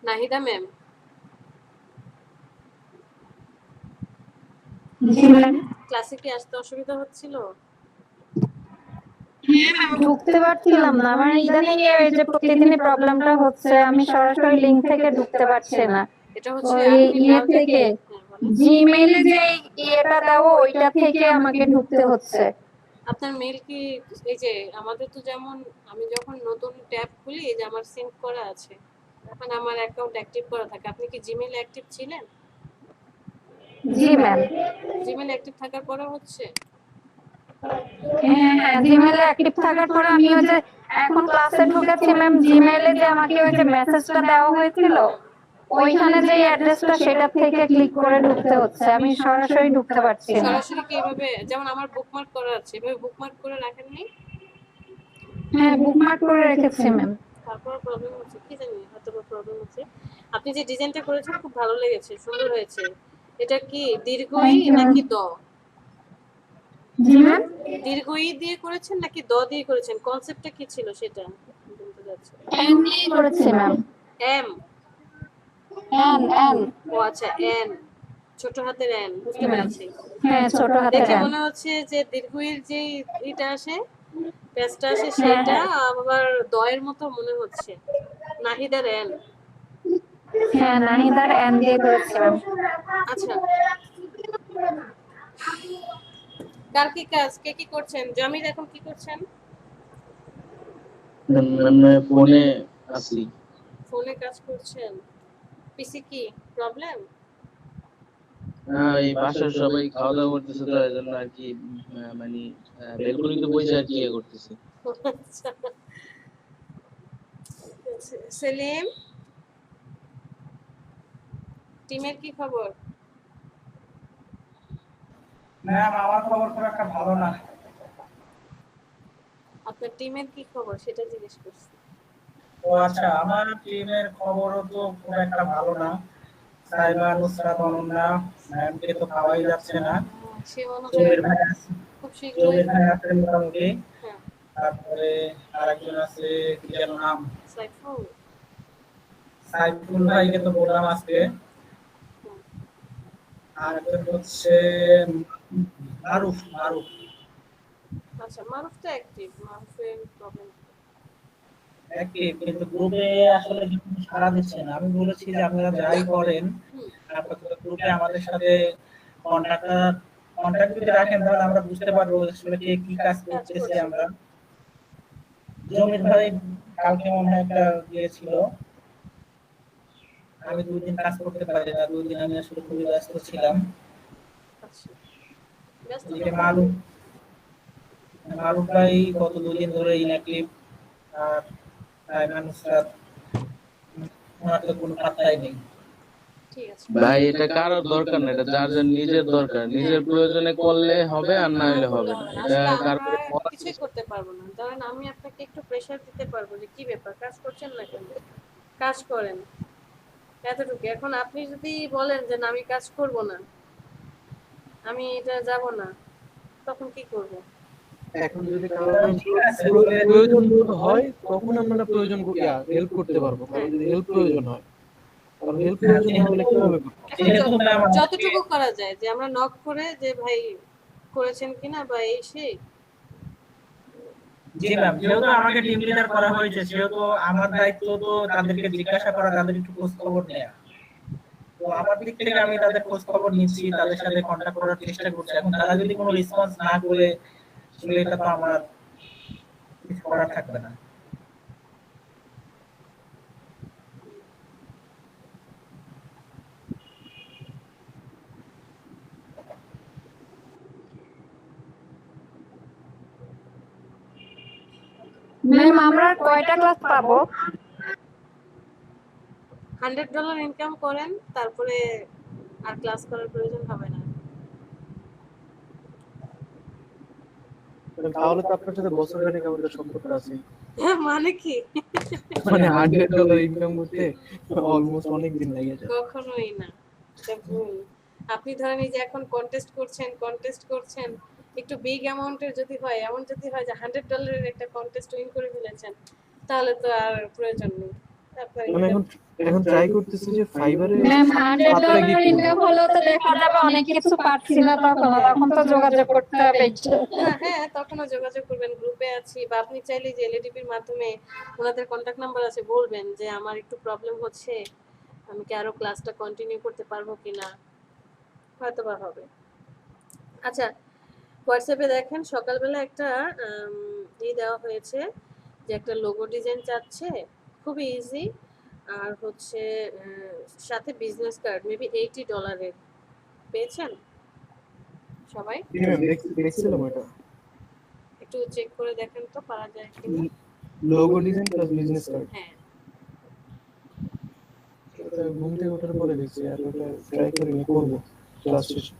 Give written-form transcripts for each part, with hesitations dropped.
Nahida ma'am, জি ma'am. ক্লাসে কি আসতে অসুবিধা হচ্ছিল? আমি ঢুকতে পারছিলাম না, আমার ইদানিং এই যে প্রতিদিনই প্রবলেমটা হচ্ছে, আমি সরাসরি লিংক থেকে ঢুকতে পারছি না। এটা হচ্ছে ওই আপনি ইয়ে থেকে বলেন। জিমেইলে যে ইয়েটা দেওয়া ওইটা থেকে আমাকে ঢুকতে হচ্ছে। আপনার মেইল কি এই যে আমাদের তো যেমন আমি যখন নতুন ট্যাব খুলি এই যে আমার সিঙ্ক করা আছে, মানে আমার অ্যাকাউন্ট অ্যাক্টিভ করা থাকে। আপনি কি জিমেইল অ্যাক্টিভ ছিলেন? জি ম্যাম। জিমেইল অ্যাক্টিভ থাকার পরে হচ্ছে? হ্যাঁ হ্যাঁ, জিমেইলে অ্যাক্টিভ থাকার পরে আমি ওই যে এখন ক্লাসে ঢুকেছি ম্যাম, জিমেইলে যে আমাকে ওই যে মেসেজটা দেওয়া হয়েছিল ওইখানে যে অ্যাড্রেসটা সেটা থেকে ক্লিক করে ঢুকতে হচ্ছে, আমি সরাসরি ঢুকতে পারছি না। সরাসরি কি এভাবে, যেমন আমার বুকমার্ক করা আছে এভাবে বুকমার্ক করে রাখেননি? হ্যাঁ, বুকমার্ক করে রেখেছি ম্যাম। তারপর প্রবলেম হচ্ছে কি জানি, হয়তো প্রবলেম হচ্ছে। আপনি যে ডিজাইনটা করেছেন খুব ভালো লেগেছে, সুন্দর হয়েছে। এটা কি দীর্ঘই থ্যাংক ইউ ম্যাম। নাকি দ? জি ম্যাম। দীর্ঘই দিয়ে করেছেন নাকি দ দিয়ে করেছেন? কনসেপ্টটা কি ছিল সেটা বলতে যাচ্ছি। এন দিয়ে করেছি ম্যাম। এম? N N. ও আচ্ছা, এন, ছোট হাতের এন, বুঝতে ম্যাম। পেরেছি। হ্যাঁ, ছোট হাতের দেখে এন। মনে হচ্ছে যে দীর্ঘইর যে এটা আসে, পেজটা আসে হ্যাঁ সেটা হ্যাঁ। আবার দয়ের মতো মনে হচ্ছে। নাহিদার এন। হ্যাঁ, নাহিদার এন দিয়ে করেছি ম্যাম। আচ্ছা, কার কি কাজ, কে কি করছেন? জামির এখন কি করছেন? ফোনে আছি। ফোনে কাজ করছেন? পিসি কি প্রবলেম? এই বাসার সবাই খাওয়া দাওয়া করতেছে, তো এই জন্য আর কি মানে বেলকনিতে বসে আর কি ইয়ে করতেছি। আচ্ছা। সেলিম, টিমের কি খবর? ম্যাম, আমার খবর খুব একটা ভালো না। আপনার টিমের কি খবর সেটা জিজ্ঞেস করছি। ও আচ্ছা, আমার টিমের খবরও তো খুব একটা ভালো না। সাইবা, নুসরাত, অনন্যা ম্যামকে তো পাওয়াই যাচ্ছে না। সে মনে হয় জমির ভাই আছে, খুব শীঘ্রই। জমির ভাই আছেন মোটামুটি। হ্যাঁ, তারপরে আরেকজন আছে, কি যেন নাম, সাইফুল। সাইফুল ভাইকে তো বললাম আজকে। হুম, আর একজন হচ্ছে মারুফ মারুফ। আচ্ছা, মারুফ তো অ্যাক্টিভ, মারুফের প্রবলেম। অ্যাক্টিভ, কিন্তু গ্রুপে আসলে সাড়া দিচ্ছে না। আমি বলেছি যে আপনারা যাই করেন হুম, আপাতত গ্রুপে আমাদের সাথে কন্টাক্টটা কন্টাক্ট যদি রাখেন তাহলে আমরা বুঝতে পারবো আসলে কে কি কাজ কাজ করতেছি করছে। আমরা। জমির ভাই কালকে মনে হয় একটা দিয়েছিল, আমি 2 দিন কাজ করতে পারি না, 2 দিন আমি আসলে খুবই ব্যস্ত ছিলাম। আচ্ছা, ব্যস্ত তো এদিকে থাকবে। মারুফ মারুফ ভাই গত 2 দিন ধরে ইনঅ্যাক্টিভ। আর সাইমা নুসরাত, ওনার তো কোনো পাত্তাই নেই। ঠিক আছে। ভাই এটা কারোর দরকার না, এটা যার যার নিজের দরকার, হ্যাঁ, নিজের প্রয়োজনে করলে হবে আর না না হলে করলে হবে না, হবে না। এটা আসলে আমরা কারোর বলার কিছুই কিছু করতে পারবো না। ধরেন আমি আপনাকে একটু প্রেশার দিতে পারবো যে কি ব্যাপার, কাজ করছেন না কেন? কাজ করেন, এতটুকু। এখন আপনি যদি বলেন যে না আমি কাজ করব না, আমি এটা যাব না, তখন কি করব? এখন যদি কারো ঠিক আছে, প্রয়োজন হয় তখন আমরা প্রয়োজন হেল্প করতে পারবো, কারণ হ্যাঁ, যদি হেল্প প্রয়োজন হয়, কারণ হেল্প প্রয়োজন না হলে কিভাবে করবো? যেহেতু ম্যাম আমাকে, যতটুকু করা যায় যে আমরা নক করে যে ভাই করেছেন কিনা বা এই সেই। জি ম্যাম, যেহেতু আমাকে টিম লিডার করা হয়েছে সেহেতু আমার দায়িত্ব তো তাদেরকে জিজ্ঞাসা করা, তাদের একটু খোঁজ খবর নেওয়া। তো আমার দিক থেকে আমি তাদের খোঁজ খবর নিচ্ছি, তাদের সাথে কন্ট্যাক্ট করার চেষ্টা করছি। এখন তারা যদি কোনো রেসপন্স না করে, আসলে এটা তো আমার কিছু করার থাকবে না। ম্যাম, আমরা কয়টা ক্লাস পাবো? $100 ইনকাম করেন, তারপরে আর ক্লাস করার প্রয়োজন হবে না। তাহলে তো আপনার সাথে বছর খানেক আমাদের সম্পর্ক আছে, মানে কি? মানে $100 ইনকাম করতে অলমোস্ট অনেক দিন লেগে যায়। কখনোই না, এটা ভুল। আপনি ধরেন এই যে এখন কন্টেস্ট করছেন, একটু বিগ অ্যামাউন্টের যদি হয়, এমন যদি হয় যে $100 একটা কন্টেস্ট উইন করে ফেলেছেন, তাহলে তো আর প্রয়োজন নেই আপনার মানে ইনকাম। এখন ট্রাই করতেছি যে ফাইবারে ম্যাম হাতটা $100 গিয়ে ইনকাম হলেও তো দেখা যাবে অনেক কিছু পাচ্ছি না, তখন তো যোগাযোগ করতে হবে একটু। না হ্যাঁ, তখনও যোগাযোগ করবেন, গ্রুপে আছি, বা আপনি চাইলে যে এলএডিপির মাধ্যমে ওনাদের কন্ট্যাক্ট নাম্বার আছে, বলবেন যে আমার একটু প্রবলেম হচ্ছে, আমি কি আরো ক্লাসটা কন্টিনিউ করতে পারবো কিনা, হয়তো বা হবে। আচ্ছা, হোয়াটসঅ্যাপে দেখেন সকালবেলা একটা দেওয়া হয়েছে যে একটা লোগো ডিজাইন চাচ্ছে, খুবই ইজি, আর হচ্ছে সাথে বিজনেস কার্ড মেবি $80 পেয়েছেন সবাই? দেখছিলাম ওটা একটু চেক করে দেখেন তো পারা যায় কিনা। Logo design plus business card. হ্যাঁ, এটা ঘুম থেকে ওঠার পরে দেখছি, আর ওটা ট্রাই করিনি, করবো ক্লাস শেষে।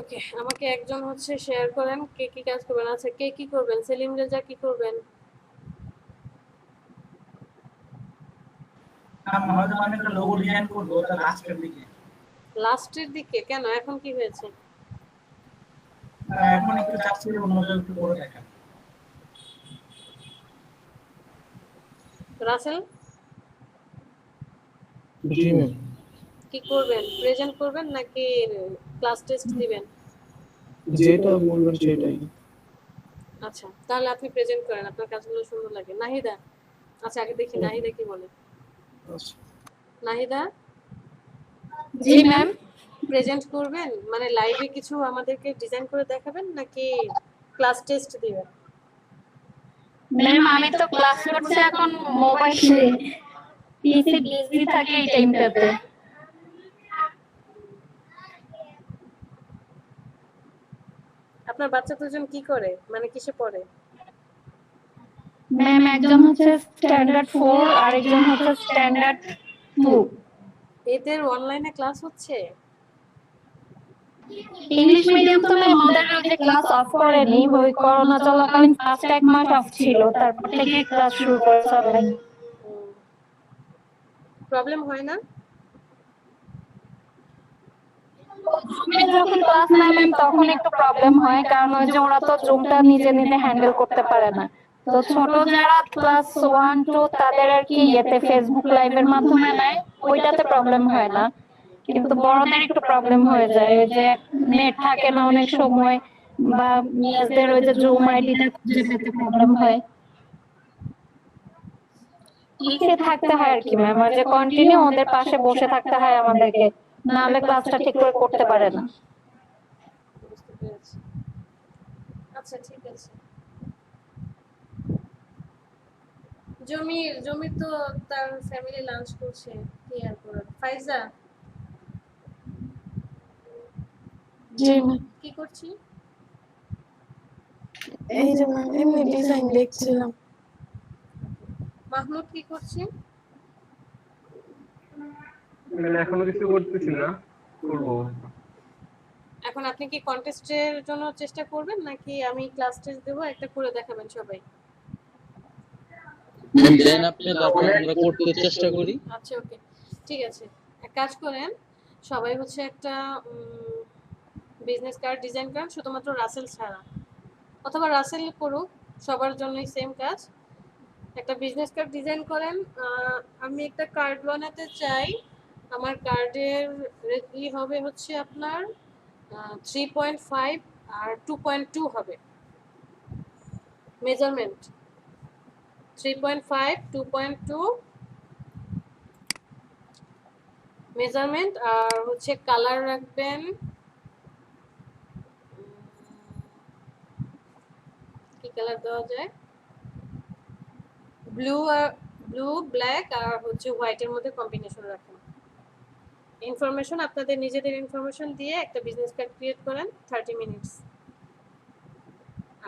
ওকে, আমাকে একজন হচ্ছে শেয়ার করেন কে কি কাজ করবেন। আচ্ছা, কে কি করবেন? সেলিম রেজা কি করবেন? হয়তো আমি একটা লোগো ডিজাইন করবো, ওটা লাস্টের দিকে। লাস্টের দিকে কেন? এখন কি হয়েছে? এখন একটু চাচ্ছি যে অন্য একটু করে দেখা। রাসেল জি ম্যাম। কি করবেন? প্রেজেন্ট করবেন নাকি ক্লাস টেস্ট দিবেন? যেটা বলবেন সেটাই। আচ্ছা, তাহলে আপনি প্রেজেন্ট করেন, আপনার কাজগুলো সুন্দর লাগে। নাহিদা, আচ্ছা আগে দেখি নাহিদা কি বলে। আচ্ছা। নাহিদা, জি ম্যাম। প্রেজেন্ট করবেন মানে লাইভে কিছু আমাদেরকে ডিজাইন করে দেখাবেন নাকি ক্লাস টেস্ট দিবেন? ম্যাম আমি তো ক্লাস করছি এখন, মোবাইলে পিসি বিজি থাকে এই টাইমটাতে। আপনার বাচ্চা দুজন কি করে, মানে কিসে পড়ে? ম্যাম একজন হচ্ছে স্ট্যান্ডার্ড 4 আর একজন হচ্ছে স্ট্যান্ডার্ড 2। এদের অনলাইনে ক্লাস হচ্ছে? ইংলিশ মিডিয়াম তো ম্যাম ওদের ওই যে ক্লাস অফ করেনি, ওই করোনা চলাকালীন ফার্স্ট এক মাস অফ ছিল, তারপর থেকে ক্লাস শুরু করেছে অনলাইন। প্রবলেম হয় না? যখন ক্লাস নেয় ম্যাম তখন একটু প্রবলেম হয়, কারণ ওই যে ওরা তো জুমটা নিজে নিজে হ্যান্ডেল করতে পারে না। তো ছোট যারা ক্লাস 1 2 তাদের আর কি এতে ফেসবুক লাইভের মাধ্যমে নেয়, ওইটাতে প্রবলেম হয় না, কিন্তু বড়দের একটু প্রবলেম হয়ে যায়, ওই যে নেট থাকে না অনেক সময়, বা মেয়েদের ওই যে জুম আইডিটা খুঁজে পেতে প্রবলেম হয়, লিখে থাকতে হয় আর কি ম্যাম, আর যে কন্টিনিউ ওদের পাশে বসে থাকতে হয় আমাদেরকে, না হলে ক্লাসটা ঠিক করে করতে পারে না। বুঝতে পেরেছি। আচ্ছা ঠিক আছে। জমির তো তার ফ্যামিলি লাঞ্চ করছে, কি আর করার। ফাইজা জি ম্যাম। কি করছি? এই যে ম্যাম এমনি ডিজাইন দেখছিলাম। মাহমুদ কি করছি? এখনো কিছু করতেছি না, করবো। এখন আপনি কি কন্টেস্টের জন্য চেষ্টা করবেন নাকি আমি ক্লাস টেস্ট দেবো, একটা করে দেখাবেন সবাই? দেন আপনি, তারপর আমরা করতে চেষ্টা করি। আচ্ছা ওকে, ঠিক আছে। এক কাজ করেন, সবাই হচ্ছে একটা বিজনেস কার্ড ডিজাইন করেন, শুধুমাত্র রাসেল ছাড়া, অথবা রাসেল করুক, সবার জন্যই সেম কাজ। একটা বিজনেস কার্ড ডিজাইন করেন। আমি একটা কার্ড বানাতে চাই, আমার কার্ডের ই হবে হচ্ছে আপনার 3.5 আর 2.2 হবে মেজারমেন্ট। 3.5 2.2 মেজারমেন্ট, আর হচ্ছে কালার রাখবেন কি কালার দেওয়া যায়, ব্লু ব্ল্যাক আর হচ্ছে হোয়াইটের মধ্যে কম্বিনেশন রাখেন। ইনফরমেশন আপনাদের নিজেদের ইনফরমেশন দিয়ে একটা বিজনেস কার্ড ক্রিয়েট করেন 30 মিনিটস।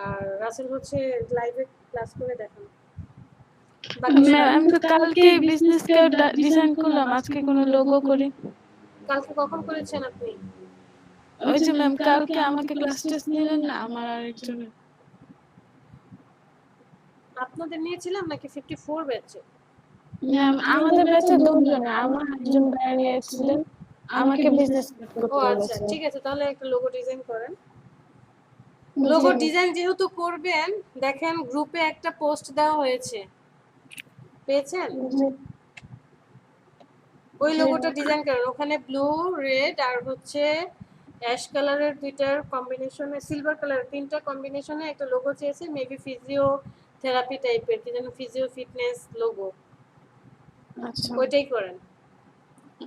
আর রাসেল হচ্ছে লাইভে ক্লাস করে দেখান। ম্যাম আমি তো কালকে বিজনেস কার্ড ডিজাইন করলাম, আজকে কোনো লোগো করি। কালকে কখন করেছেন আপনি? ওই যে ম্যাম কালকে আমাকে ক্লাস টেস্ট নিলেন না, আমার আরেকজনের। আপনাদের নিয়েছিলাম নাকি 54 ব্যাচে? ম্যাম আমাদের ব্যাচে দুজন, আমার একজন ভাই নিয়েছিলেন। আমাকে বিজনেস ও করতে আচ্ছা, বলেছে। ঠিক আছে, তাহলে একটা লোগো ডিজাইন করেন। লোগো ডিজাইন যেহেতু করবেন, দেখেন গ্রুপে একটা পোস্ট দেওয়া হয়েছে, পেয়েছেন? ওই লোগোটা ডিজাইন করেন। ওখানে ব্লু, রেড আর হচ্ছে অ্যাশ কালারের দুইটার কম্বিনেশনে, সিলভার কালারের তিনটা কম্বিনেশনে একটা লোগো চেয়েছে, মেবি ফিজিও থেরাপি টাইপের, কি যেন ফিজিও ফিটনেস লোগো, আচ্ছা ওইটাই করেন।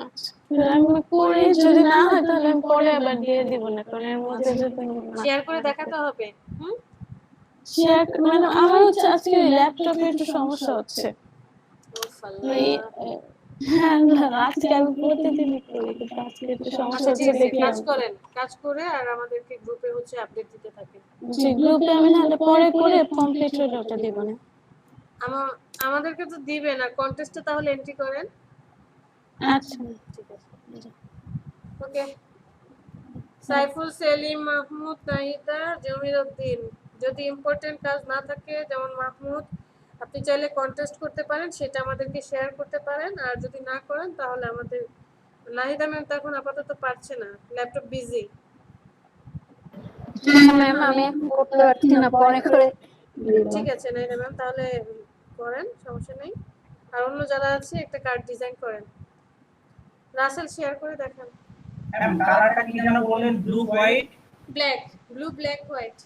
আচ্ছা, আমি করে যদি না হয় তাহলে আমি পরে আবার দিয়ে দিব না, কারণ এর মধ্যে যদি শেয়ার করে দেখাতে হবে। হুম, শেয়ার মানে আমার হচ্ছে আজকে ল্যাপটপে একটু সমস্যা হচ্ছে। ওফ ওই আল্লাহ। হ্যাঁ, আজকে আমি প্রতিদিনই করি, কিন্তু আজকে একটু সমস্যা আচ্ছা ঠিক হচ্ছে আছে, দেখি কাজ করেন, কাজ করে আর আমাদেরকে গ্রুপে হচ্ছে আপডেট দিতে থাকেন। যে গ্রুপে আমি নাহলে পরে করে কমপ্লিট হলে ওটা দিব না। আমাদেরকে তো দিবে না, কন্টেস্টে তাহলে এন্ট্রি করেন। আচ্ছা ঠিক আছে, ওকে। সাইফুল, সেলিম, মাহমুদ, নাহিদা, জমির উদ্দিন। যদি ইম্পর্টেন্ট কাজ না থাকে, যেমন মাহমুদ, আপনি চাইলে কন্টেস্ট করতে পারেন, সেটা আমাদেরকে শেয়ার করতে পারেন। আর যদি না করেন তাহলে আমাদের, নাহিদা ম্যাম তো এখন আপাতত পারছে না, ল্যাপটপ বিজি। ম্যাম আমি এখন করতে পারছি না, পরে করে দিব। ঠিক আছে নাহিদা ম্যাম, তাহলে করেন, সমস্যা নেই। আর অন্য যারা আছে একটা কার্ড ডিজাইন করেন। রাসেল শেয়ার করে দেখান। ম্যাম কালারটা কি যেন বললেন, blue white? Black, blue, black, white.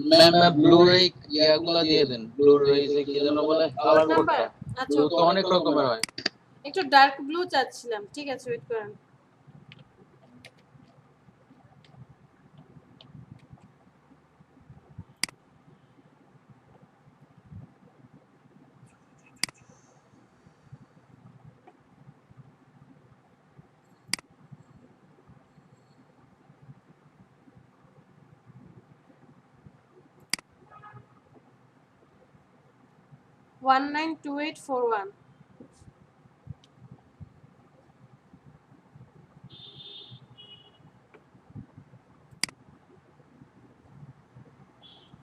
Ma'am blue রে ইয়াগুলা দিয়ে দেন, ব্লু রে কি যেন বলে কালার নাম্বার, কোডটা। আচ্ছা ব্লু তো অনেক রকমের হয়। একটু ডার্ক ব্লু চাচ্ছিলাম, ঠিক আছে ওয়েট করেন। ওয়ান 192841।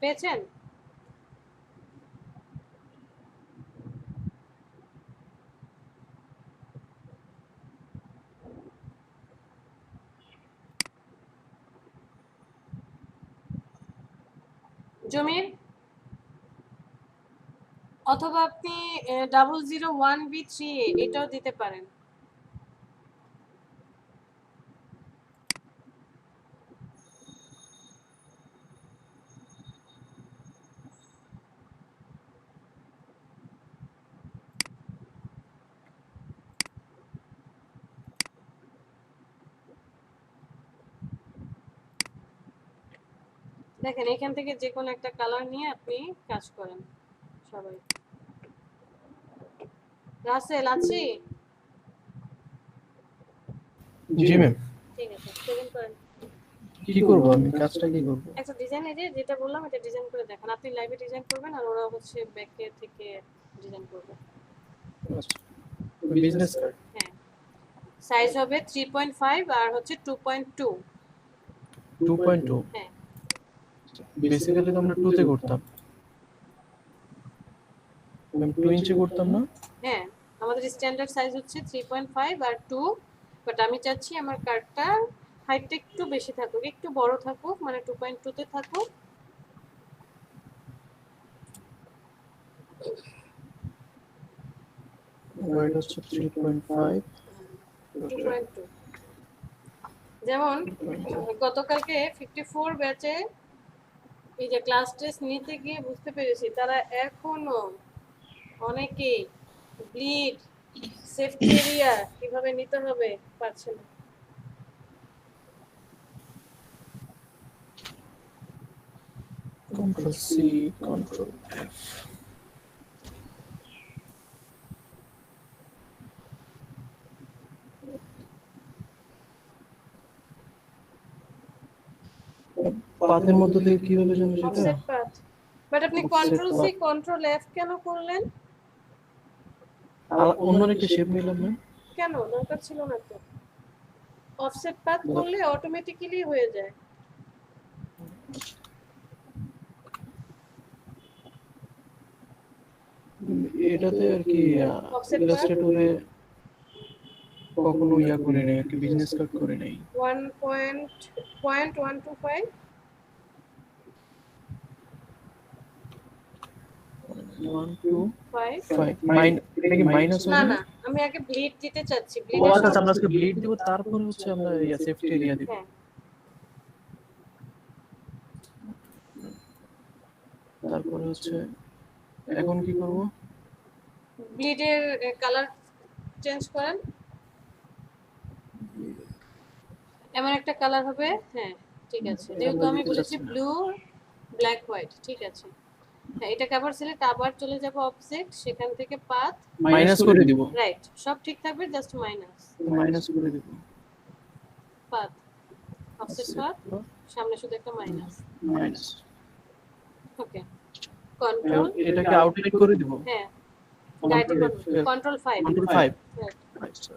পেয়েছেন? জমির, অথবা আপনি 001B3 এটাও দিতে পারেন। দেখেন এখান থেকে যে কোনো একটা কালার নিয়ে আপনি কাজ করেন সবাই। রাসেল আছি? জি ম্যাম। ঠিক আছে, সেভেন করেন। কি করবো আমি, কাজটা কি করবো? একটা ডিজাইন, এই যে যেটা বললাম এটা ডিজাইন করে দেখান। আপনি লাইভে ডিজাইন করবেন আর ওরা হচ্ছে ব্যাকে থেকে ডিজাইন করবে। আচ্ছা, বিজনেস কার্ড হ্যাঁ, সাইজ হবে 3.5 আর হচ্ছে 2.2। 2.2। হ্যাঁ বেসিক্যালি তো আমরা 2 তে করতাম ম্যাম, 2 ইঞ্চি করতাম না? হ্যাঁ, আমাদের স্ট্যান্ডার্ড সাইজ হচ্ছে 3.5 আর 2, বাট আমি চাচ্ছি আমার কার্ডটা হাইটটা একটু বেশি থাকুক, একটু বড় থাকুক, মানে 2.2 তে থাকুক। ওয়াইড হচ্ছে 3.5, 2.2। যেমন গতকালকে 54 ব্যাচে এই যে ক্লাস টেস্ট নিতে গিয়ে বুঝতে পেরেছি তারা এখনো অনেকেই ব্লিড, সেফটি এরিয়া কিভাবে নিতে হবে পারছে না। Control C, control F. পাতের মধ্যে থেকে কিভাবে জানো সেটা? অফসেট পাথ, বাট আপনি Offset control C path। Control F কেন করলেন? অন্য একটা শেপ নিলাম না? কেন দরকার ছিল না তো, অফসেট পাথ করলে অটোমেটিক্যালি হয়ে যায়। এটাতে আর কি Offset path? ইলাস্ট্রেটরে কখনো ইয়া করে নাই আর কি, বিজনেস কার্ড করে নাই। 1.125 1 2 5 5 এটা কি মাইনাস না হবে? না, আমি আগে ব্লিড দিতে চাচ্ছি, ও ব্লিডের আচ্ছা, আমরা আজকে ব্লিড দিব, তারপর হচ্ছে আমরা ইয়া সেফটি এরিয়া দিব। হ্যাঁ তারপর হচ্ছে এখন কি করব? ব্লিডের কালার চেঞ্জ করেন, এমন একটা কালার হবে। হ্যাঁ ঠিক আছে, যেহেতু আমি বলেছি ব্লু ব্ল্যাক হোয়াইট, ঠিক আছে। হ্যাঁ এটা কভার সিলেক্ট, আবার চলে যাব অবজেক্ট, সেখান থেকে পাথ মাইনাস করে দিব, রাইট, সব ঠিক থাকবে, জাস্ট মাইনাস করে দিব। পাথ অফসেট পাথ, সামনে শুধু একটা মাইনাস। মাইনাস, ওকে কন্ট্রোল, এটাকে আউটলাইন করে দিব। হ্যাঁ গাইডে কন্ট্রোল 5 কন্ট্রোল 5 রাইট, আচ্ছা,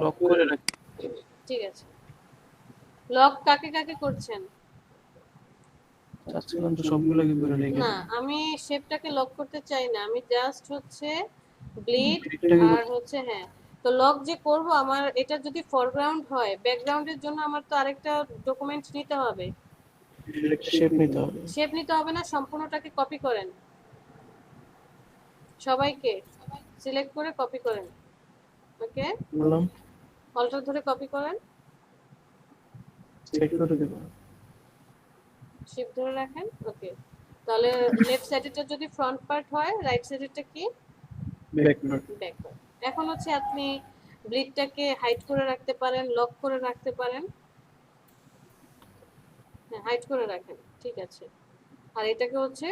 লক করে রাখি। ঠিক আছে। লক কাকে কাকে করছেন? চাচ্ছিলাম তো সবগুলোকে করে রেখে না আমি শেপটাকে লক করতে চাই না, আমি জাস্ট হচ্ছে ব্লিড ব্লিডটাকে আর হচ্ছে হ্যাঁ। তো লক যে করব, আমার এটা যদি ফরগ্রাউন্ড হয়, ব্যাকগ্রাউন্ডের জন্য আমার তো আরেকটা ডকুমেন্ট নিতে হবে, শেপ নিতে হবে। শেপ নিতে হবে না, সম্পূর্ণটাকে কপি করেন, সবাইকে সিলেক্ট করে কপি করেন। ওকে বললাম অল্টার ধরে কপি করেন, চেক করে দেব। শিফট ধরে রাখেন। ওকে তাহলে লেফট সাইডেরটা যদি ফ্রন্ট পার্ট হয়, রাইট সাইডেরটা কি ব্যাক নোট। Back part. এখন হচ্ছে আপনি ব্লিডটাকে হাইড করে রাখতে পারেন, লক করে রাখতে পারেন। হ্যাঁ হাইড করে রাখেন, ঠিক আছে। আর এটাকে হচ্ছে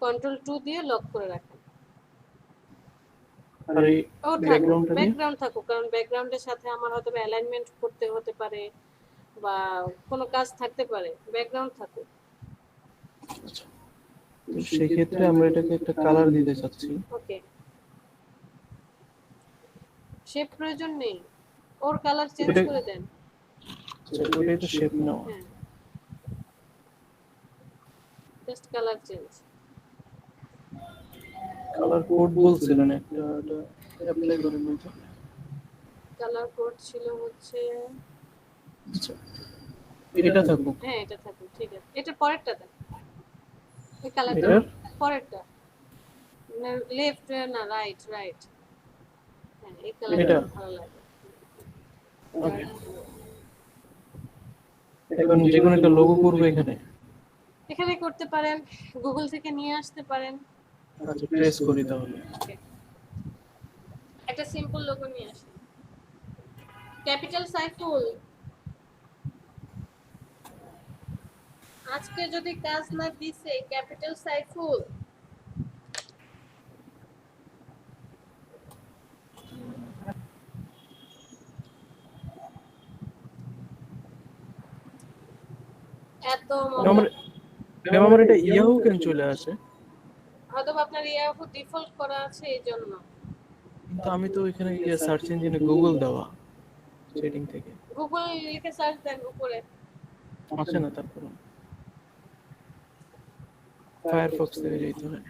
কন্ট্রোল 2 দিয়ে লক করে রাখেন। আর এই ও থাকুক, ব্যাকগ্রাউন্ডটা দিয়ে ব্যাকগ্রাউন্ড থাকুক, কারণ ব্যাকগ্রাউন্ডের সাথে আমার হয়তো অ্যালাইনমেন্ট করতে হতে পারে বা কোনো কাজ থাকতে পারে, ব্যাকগ্রাউন্ড থাকুক। আচ্ছা, তো সেই ক্ষেত্রে আমরা এটাকে একটা কালার দিতে চাচ্ছি। ওকে শেপ প্রয়োজন নেই, ওর কালার চেঞ্জ এটা- করে দেন। আচ্ছা, ওটাই তো শেপ নেওয়া। হ্যাঁ just colour change. Colour code বলছিলেন একটা, এটা অ্যাপ্লাই করে বলতে। কালার কোড ছিল হচ্ছে, আচ্ছা, এটা থাকুক। হ্যাঁ এটা থাকুক, ঠিক আছে। এটা পরেরটা দেন, এই কালারটা এটার পরেরটা, লেফট না রাইট রাইট, হ্যাঁ এই এটা? কালারটা ভালো লাগে। ওকে, এখন যে কোনো একটা লোগো করবো এখানে। এখানে করতে পারেন, গুগল থেকে নিয়ে আসতে পারেন। আচ্ছা, প্রেস করি তাহলে। ওকে একটা সিম্পল লোগো নিয়ে আসেন, ক্যাপিটাল সাইফুল। আজকে যদি কাজ না দিছে, ক্যাপিটাল সাইফুল। এত আমার ম্যাম, আমার এটা ইয়াহু কেন চলে আসে? হয়তো আপনার ইয়াহু ডিফল্ট করা আছে এই জন্য। কিন্তু আমি তো এখানে গিয়ে সার্চ ইঞ্জিনে গুগল দেওয়া সেটিং থেকে গুগল লিখে সার্চ দেন উপরে, আসে না। তারপর ফায়ারফক্স থেকে যেতে হয়।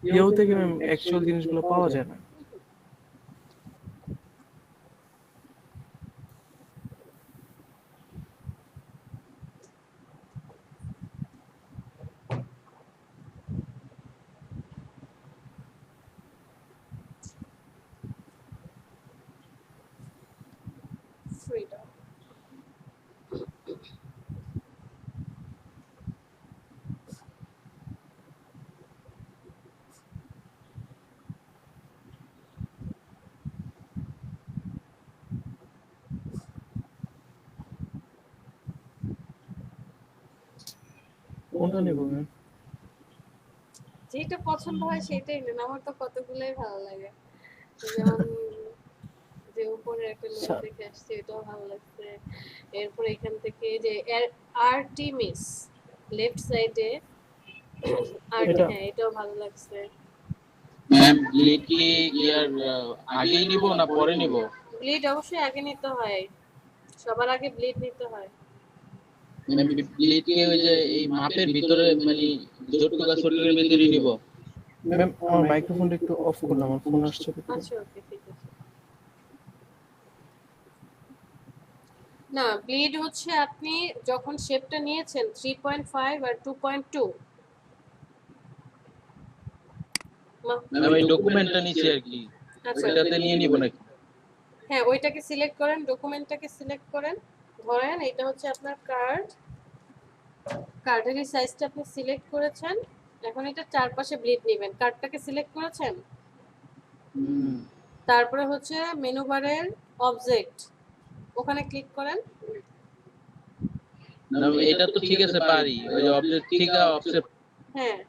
ইয়াহু থেকে ম্যাম অ্যাকচুয়াল জিনিসগুলো পাওয়া যায় না। ফ্রিডম। কোনটা নেব ম্যাম? যেটা পছন্দ হয় সেটাই নেন, আমার তো কতগুলোই ভালো লাগে। যেমন যে উপরে একটা লোগো দেখে আসছে, এটাও ভালো লাগছে। এরপর এখান থেকে যে আর্টিমিস লেফট সাইডে, এটা? হ্যাঁ এটাও ভালো লাগছে। ম্যাম ব্লিড কি ইয়ার আগেই নিব না পরে নিব? ব্লিড অবশ্যই আগে নিতে হয়, সবার আগে ব্লিড নিতে হয়। ম্যাম ব্লিড কি ওই যে এই মাপের ভিতরে মানে যতটুকু সর্কেলের ভিতরে নিব? ম্যাম আমার মাইক্রোফোনটা একটু অফ করলাম, আমার ফোন আসছে ভিতরে। আচ্ছা ওকে ঠিক আছে। না ব্লিড হচ্ছে আপনি যখন শেপটা নিয়েছেন 3.5 আর 2.2। ম্যাম এই ডকুমেন্টটা নিচে আর কি, আচ্ছা ওইটাতে নিয়ে নিব নাকি? হ্যাঁ ওইটাকে সিলেক্ট করেন, ডকুমেন্টটাকে সিলেক্ট করেন। ধরেন এটা হচ্ছে আপনার কার্ড, কার্ডের সাইজটা আপনি সিলেক্ট করেছেন। এখন এটা চারপাশে ব্লিড নেবেন, কার্ডটাকে সিলেক্ট করেছেন। তারপরে হচ্ছে মেনু বারের অবজেক্ট, ওখানে ক্লিক করেন। না এটা তো ঠিক আছে পারি, ওই যে অবজেক্ট ঠিক অফসেট। হ্যাঁ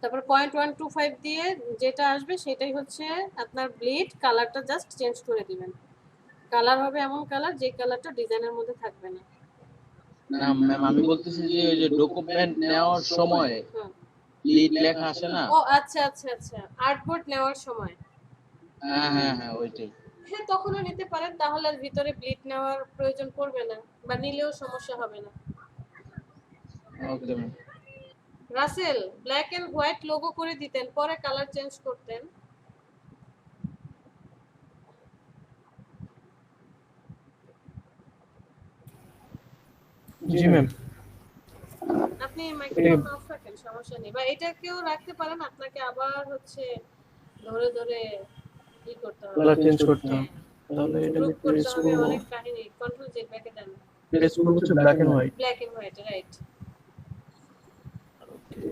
তারপর 0.125 দিয়ে যেটা আসবে সেটাই হচ্ছে আপনার ব্লিড। কালারটা জাস্ট চেঞ্জ করে দিবেন, কালার হবে এমন কালার যে কালারটা ডিজাইনের মধ্যে থাকবে না। না ম্যাম আমি বলতেছি যে ওই যে ডকুমেন্ট নেওয়ার সময় হুম। লিড লেখা আসে না? ও আচ্ছা আচ্ছা আচ্ছা, আর্টবোর্ড নেওয়ার সময়। হ্যাঁ হ্যাঁ হ্যাঁ ওইটাই। হ্যাঁ তখনও নিতে পারেন, তাহলে আর ভিতরে ব্লিড নেওয়ার প্রয়োজন পড়বে না, বা নিলেও সমস্যা হবে না। Okay ma'am. Russell black and white logo করে দিতেন, পরে কালার চেঞ্জ করতেন। জি ম্যাম। আপনি মাইক্রোফোন অফ রাখেন, সমস্যা নেই, বা এটাকেও রাখতে পারেন। আপনাকে আবার হচ্ছে ধরে ধরে কি করতে হবে, কালার চেঞ্জ করতে হ্যাঁ, হবে, তাহলে এটা গ্রুপ করতে প্রেস হবে, করব। অনেক কাহিনী। কন্ট্রোল জেড ব্যাকে দেন, প্রেস করব হচ্ছে black and white. Black and white right.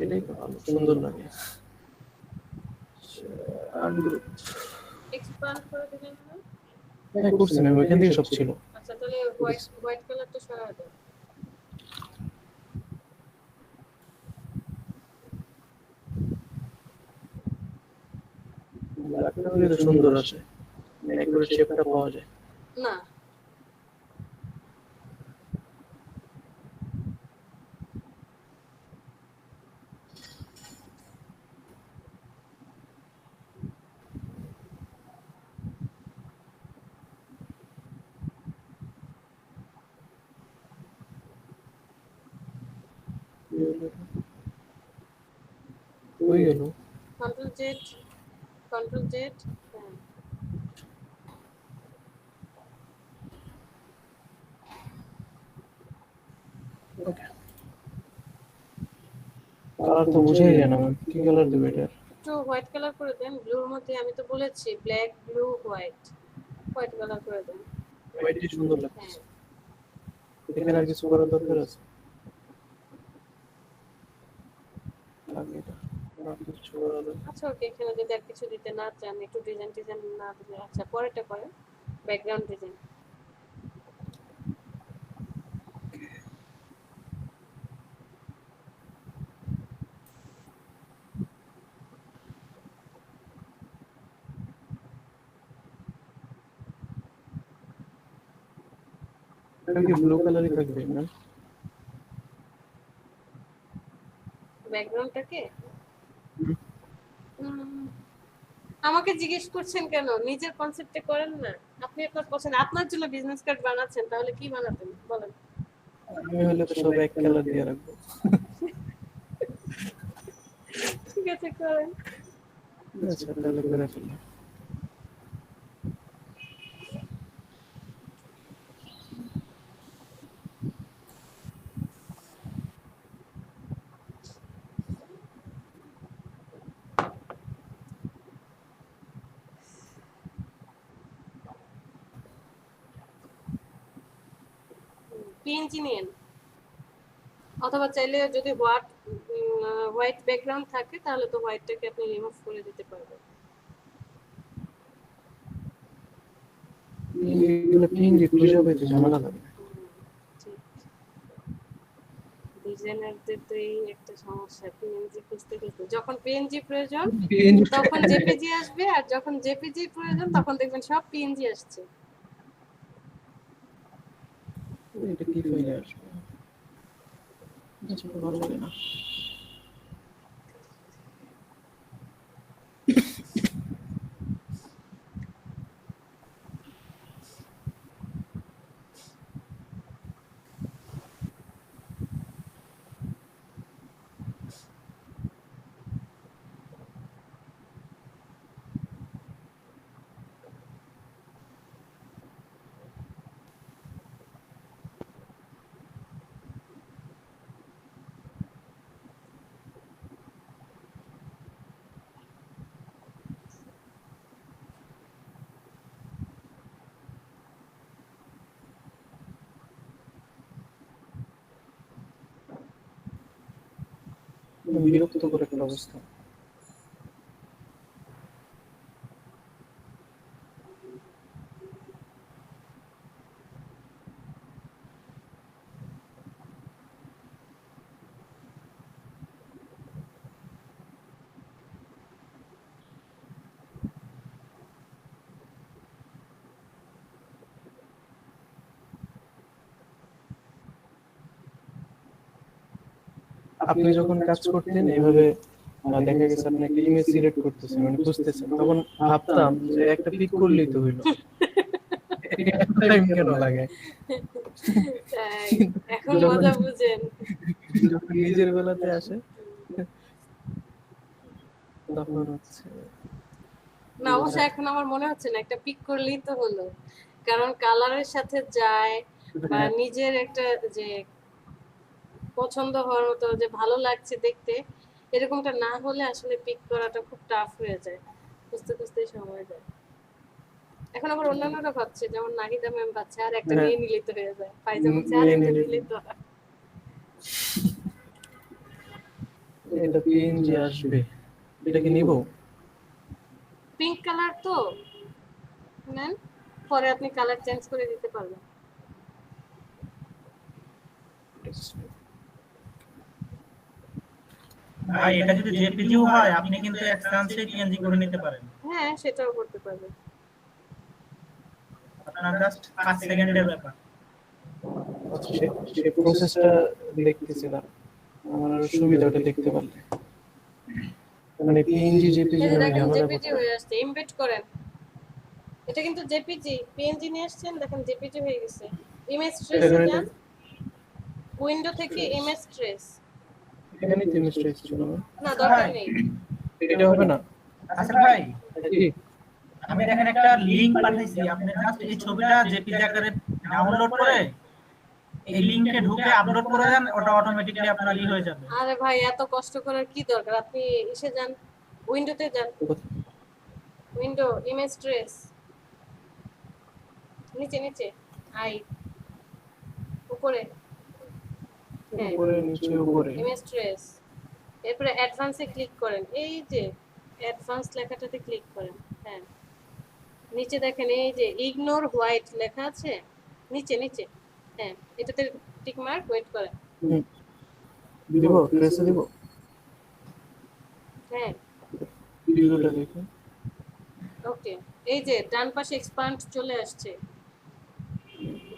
এটাই তো ভালো সুন্দর লাগে। আনগ্রুপ এক্সপ্যান্ড করে দিলেন না? হ্যাঁ করছি ম্যাম, ওইখান থেকে সব ছিল। আচ্ছা তাহলে হোয়াইট হোয়াইট কালারটা সরায় দেন। ব্ল্যাক এন্ড হোয়াইট সুন্দর আছে, একবারে শেপটা পাওয়া যায়। না হয়ে গেল। কন্ট্রোল জেড, কন্ট্রোল জেড, হ্যাঁ ওকে। কালার তো বুঝাই যায় না ম্যাম, কি কালার দেবে এটা? একটু হোয়াইট কালার করে দেন। ব্লুর মধ্যে আমি তো বলেছি black blue white, white colour করে দেন। হোয়াইটই সুন্দর হ্যাঁ লাগছে। এখানে আর কিছু করার দরকার আছে? লাগে এটা আর কিছু করার দরকার? আচ্ছা ওকে, এখানে যদি আর কিছু দিতে না চান, একটু ডিজাইন টিজাইন না দিলে, আচ্ছা পরেরটা করেন, ব্যাকগ্রাউন্ড ডিজাইন। এটা কি ব্লু কালারই থাকবে ম্যাম? ব্যাকগ্রাউন্ডটাকে আমাকে জিজ্ঞেস করছেন কেন? নিজের কনসেপ্টে করেন না। আপনি আপনার পছন্দ, আপনার জন্য বিজনেস কার্ড বানাচ্ছেন, তাহলে কি বানাতেন বলেন? আমি হলে তো সব এক কালার দিয়ে রাখবো। ঠিক আছে করেন। আচ্ছা তাহলে করে ফেলি। পিএনজি নিন, অথবা চাইলে যদি হোয়াইট ব্যাকগ্রাউন্ড থাকে তাহলে তো হোয়াইটটাকে আপনি রিমুভ করে দিতে পারবেন। এগুলো পিএনজি খুঁজে পেতে ঝামেলা লাগে। ঠিক, ডিজাইনারদের তো এই একটা সমস্যা, পিএনজি খুঁজতে খুঁজতে। যখন পিএনজি প্রয়োজন তখন জেপিজি আসবে, আর যখন জেপিজি প্রয়োজন তখন দেখবেন সব পিএনজি আসছে। এটা কি ফাইলে আসবে? আচ্ছা ভালো লাগে না। বিরক্তকর একটা অবস্থা। আপনি যখন কাজ করতেন এভাবে দেখা গেছে আপনি একটা ইমেজ সিলেক্ট করতেছেন, মানে বুঝতেছেন, তখন ভাবতাম যে একটা পিক করলেই তো হইলো, টাইম কেন লাগে? তাই, এখন যখন মজা বুঝেন। যখন নিজের বেলাতে আসে তখন হচ্ছে না, অবশ্য এখন আমার মনে হচ্ছে না, একটা পিক করলেই তো হলো, কারণ কালারের সাথে যায় বা নিজের একটা যে পছন্দ হওয়ার মতো যে ভালো লাগছে দেখতে, এরকমটা না হলে আসলে পিক করাটা খুব টাফ হয়ে যায়, খুঁজতে খুঁজতে সময় যায়। এখন আবার অন্যান্যরা ভাবছে, যেমন নাহিদা ম্যাম ভাবছে আর একটা হ্যাঁ। নিয়ে নিলে তো হয়ে যায়, ফাইজা বলছে আর নিয়ে একটা নিলে নিলে তো হয়। এটা পিএনজি আসবে, এটা কি নিব? পিঙ্ক কালার তো নেন, পরে আপনি কালার চেঞ্জ করে দিতে পারবেন। ভাই এটা যদি জেপিজিও হয় আপনি কিন্তু এক চান্সে পিএনজি করে নিতে পারেন। হ্যাঁ, সেটাও করতে পারবেন। আপনার জাস্ট 5 সেকেন্ডের ব্যাপার। আচ্ছা, সে প্রসেসটা দেখতেছিলাম, আমার আরো সুবিধা ওটা দেখতে পারলে, মানে পিএনজি জেপিজি এই যে নামে দেখেন ঝামেলা জেপিজি করতে। হয়ে আসছে, এমবেড করেন। এটা কিন্তু জেপিজি, পিএনজি নিয়ে আসছেন, দেখেন জেপিজি হয়ে গেছে। ইমেজ ট্রেসে এখানে যান, উইন্ডো থেকে ইমেজ ট্রেস। এখানে তো ইমেজ ট্রেস ছিল না, না, আচ্ছা দরকার ভাই, নেই। এটা হবে না? আসল ভাই, জি, আমি দেখেন একটা লিংক পাঠাইছি, আপনি জাস্ট এই ছবিটা জেপিজি আকারে ডাউনলোড করে এই লিংকে ঢুকে আপলোড করে দেন, ওটা অটোমেটিক্যালি আপনার হয়ে যাবে। আরে ভাই, এত কষ্ট করার কি দরকার, আপনি এসে যান, উইন্ডোতে যান, উইন্ডো ইমেজ ট্রেস, নিচে নিচে, আই উপরে, হ্যাঁ উপরে নিচে উপরে। ইমেজ ট্রেস, এরপরে অ্যাডভান্সে ক্লিক করেন, এই যে অ্যাডভান্স লেখাটাতে ক্লিক করেন। হ্যাঁ, নিচে দেখেন এই যে ইগনোর হোয়াইট লেখা আছে, নিচে নিচে, হ্যাঁ এটাতে টিক মার্ক, ওয়েট করেন। দিব ট্রেসে দিব, হ্যাঁ ভিডিওটা দেখে। ওকে, এই যে ডান পাশে এক্সপান্ড চলে আসছে,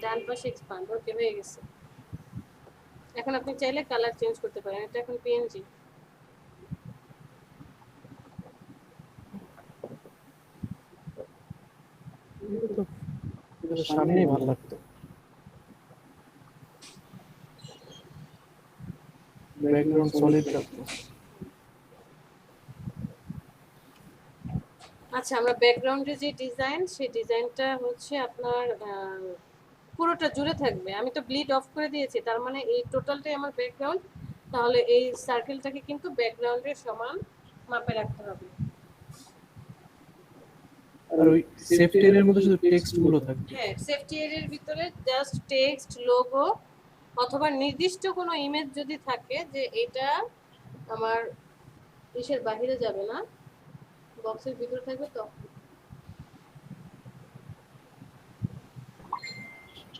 ডান পাশে এক্সপান্ড, ওকে হয়ে গেছে। এখন আপনি চাইলে কালার চেঞ্জ করতে পারেন, এটা এখন পিএনজি। এটা তো সামনেই ভালো লাগতো, ব্যাকগ্রাউন্ড সলিড লাগতো। আচ্ছা, আমরা ব্যাকগ্রাউন্ডের যে ডিজাইন, সেই ডিজাইনটা হচ্ছে আপনার পুরোটা জুড়ে থাকবে। আমি তো ব্লিড অফ করে দিয়েছি, তার মানে এই টোটালটাই আমার ব্যাকগ্রাউন্ড, তাহলে এই সার্কেলটাকে কিন্তু ব্যাকগ্রাউন্ডের সমান মাপে রাখতে হবে। আর ওই সেফটি এর মধ্যে শুধু টেক্সট গুলো থাকবে। হ্যাঁ, সেফটি এরিয়ার ভিতরে জাস্ট টেক্সট, লোগো অথবা নির্দিষ্ট কোনো ইমেজ যদি থাকে যে এটা আমার ইসের বাইরে যাবে না, বক্সের ভিতরে থাকবে, তো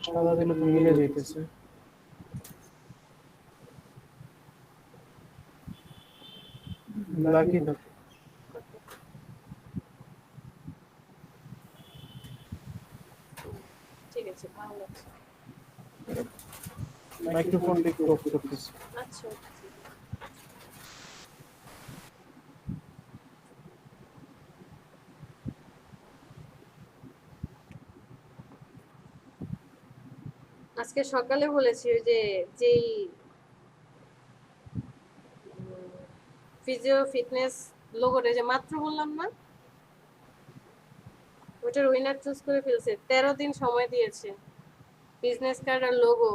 সাদা দিলে তো মিলে যাইতেছে। বাকি তো ঠিক আছে, ভালো লাগছে। মাইক্রোফোনটা একটু অফ করতেছি। আচ্ছা, আজকে সকালে বলেছি ওই যে যেই ফিজিও ফিটনেস লোগোটা যে মাত্র বললাম না, ওটার উইনার চুজ করে ফেলছে, 13 দিন সময় দিয়েছে, বিজনেস কার্ড আর লোগো।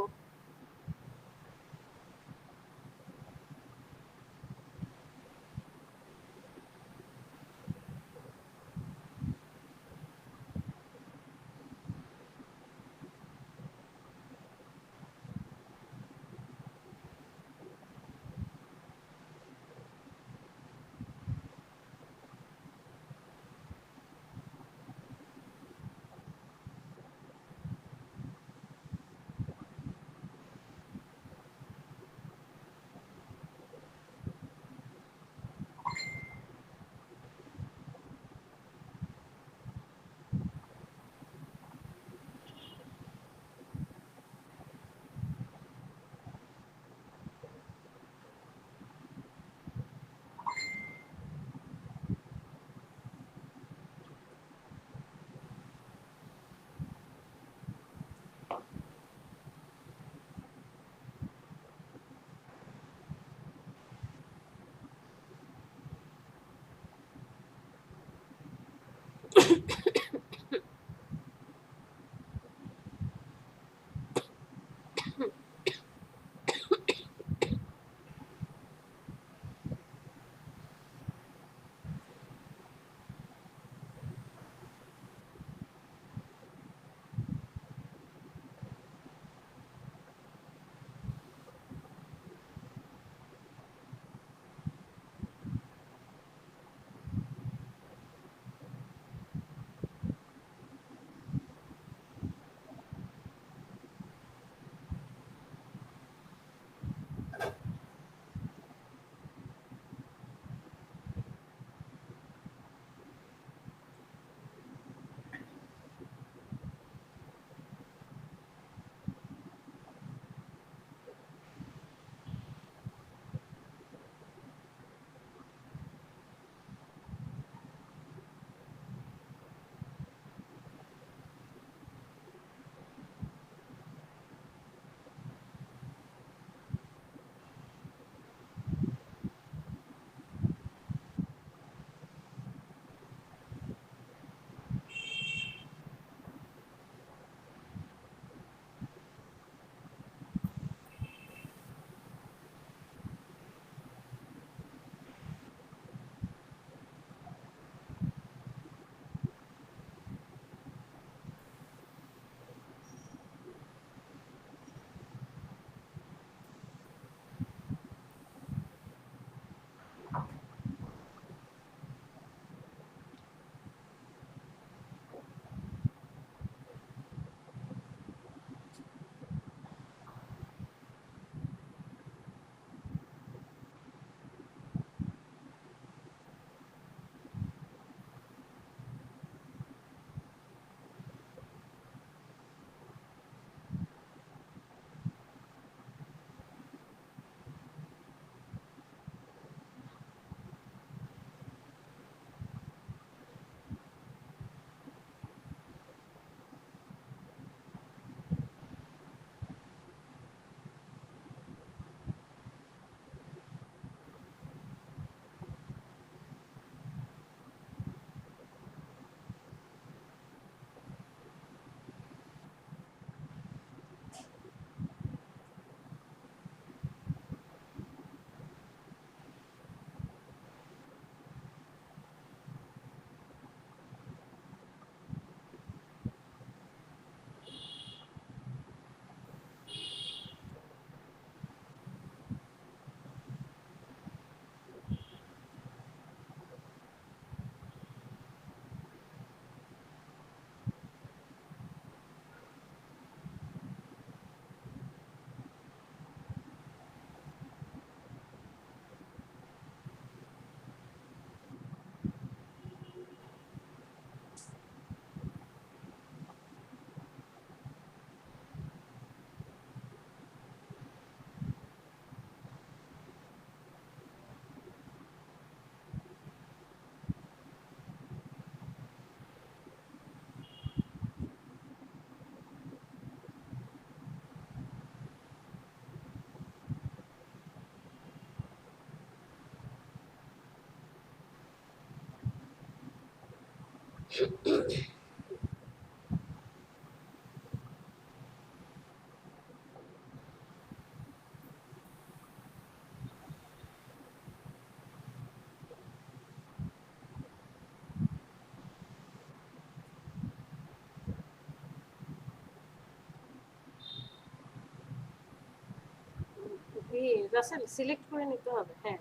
রাসেল সিলেক্ট করে নিতে হবে। হ্যাঁ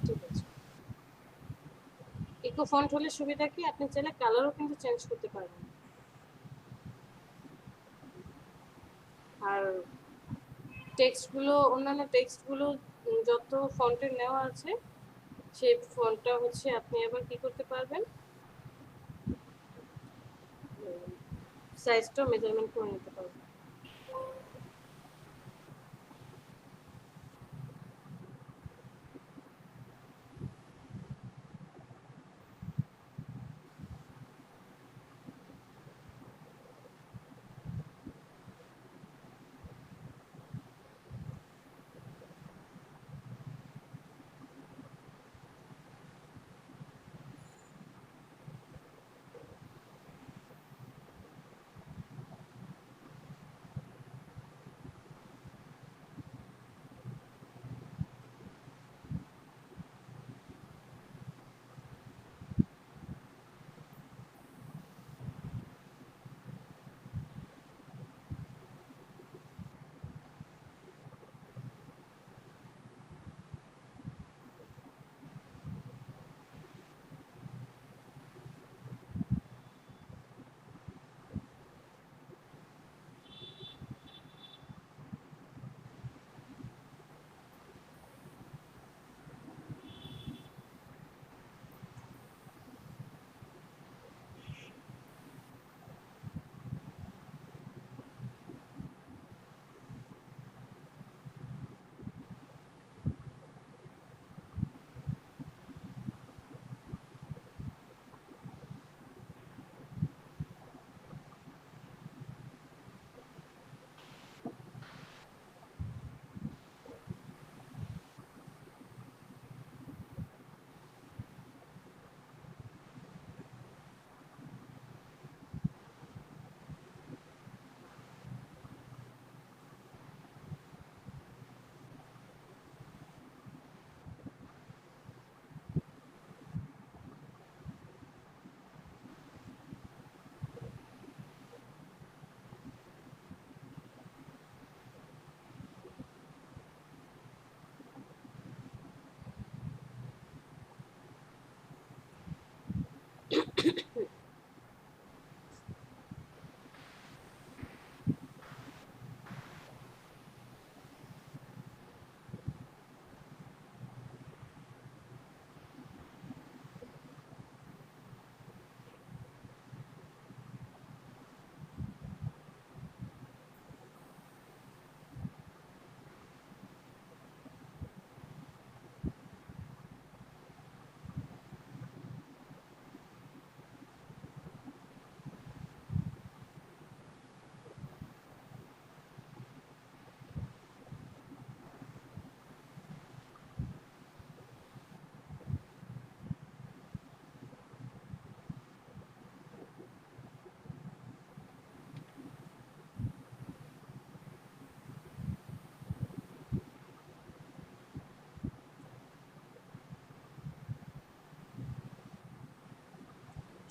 ঠিক আছে। ইকো ফন্ট হলে সুবিধা কি, আপনি চাইলে কালারও কিন্তু চেঞ্জ করতে পারবেন। আর টেক্সটগুলো, অন্যান্য টেক্সটগুলো যত ফন্টের নেওয়া আছে সেই ফন্টটা হচ্ছে আপনি আবার কি করতে পারবেন, সাইজটা মেজারমেন্ট করে নিতে পারবেন।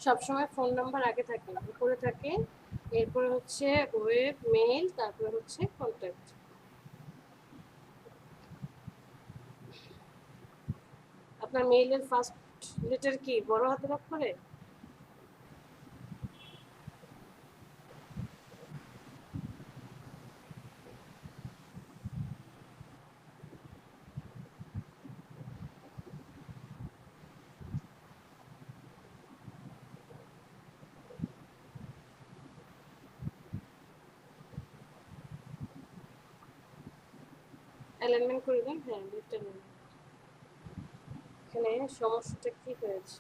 সবসময় ফোন নাম্বার আগে থাকে, উপরে থাকে, এরপরে হচ্ছে ওয়েব, মেইল, তারপরে হচ্ছে কন্ট্যাক্ট। আপনার মেইলের ফার্স্ট লেটার কি বড় হাতের অক্ষরে? অ্যালাইনমেন্ট করে দিন। হ্যাঁ লিফটে নিন। এখানে সমস্যাটা কি হয়েছে?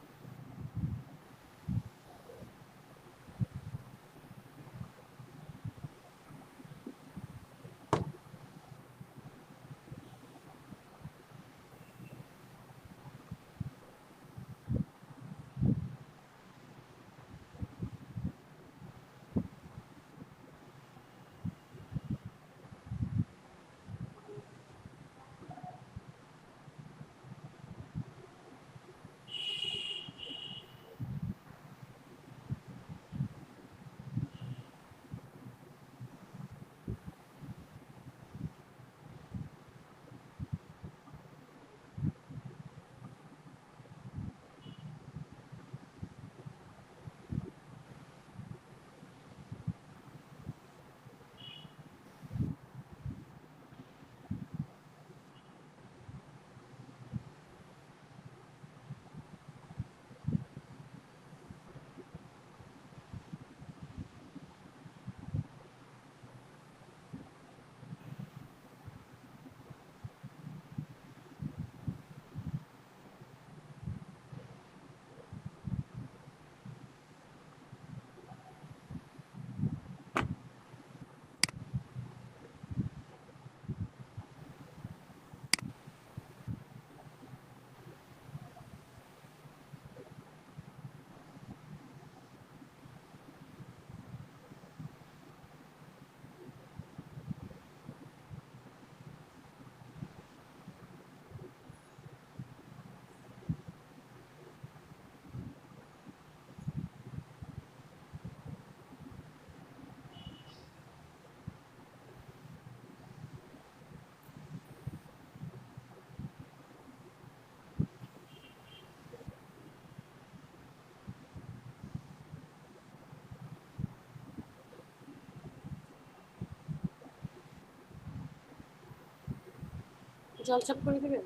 জলছাপ করে দিবেন।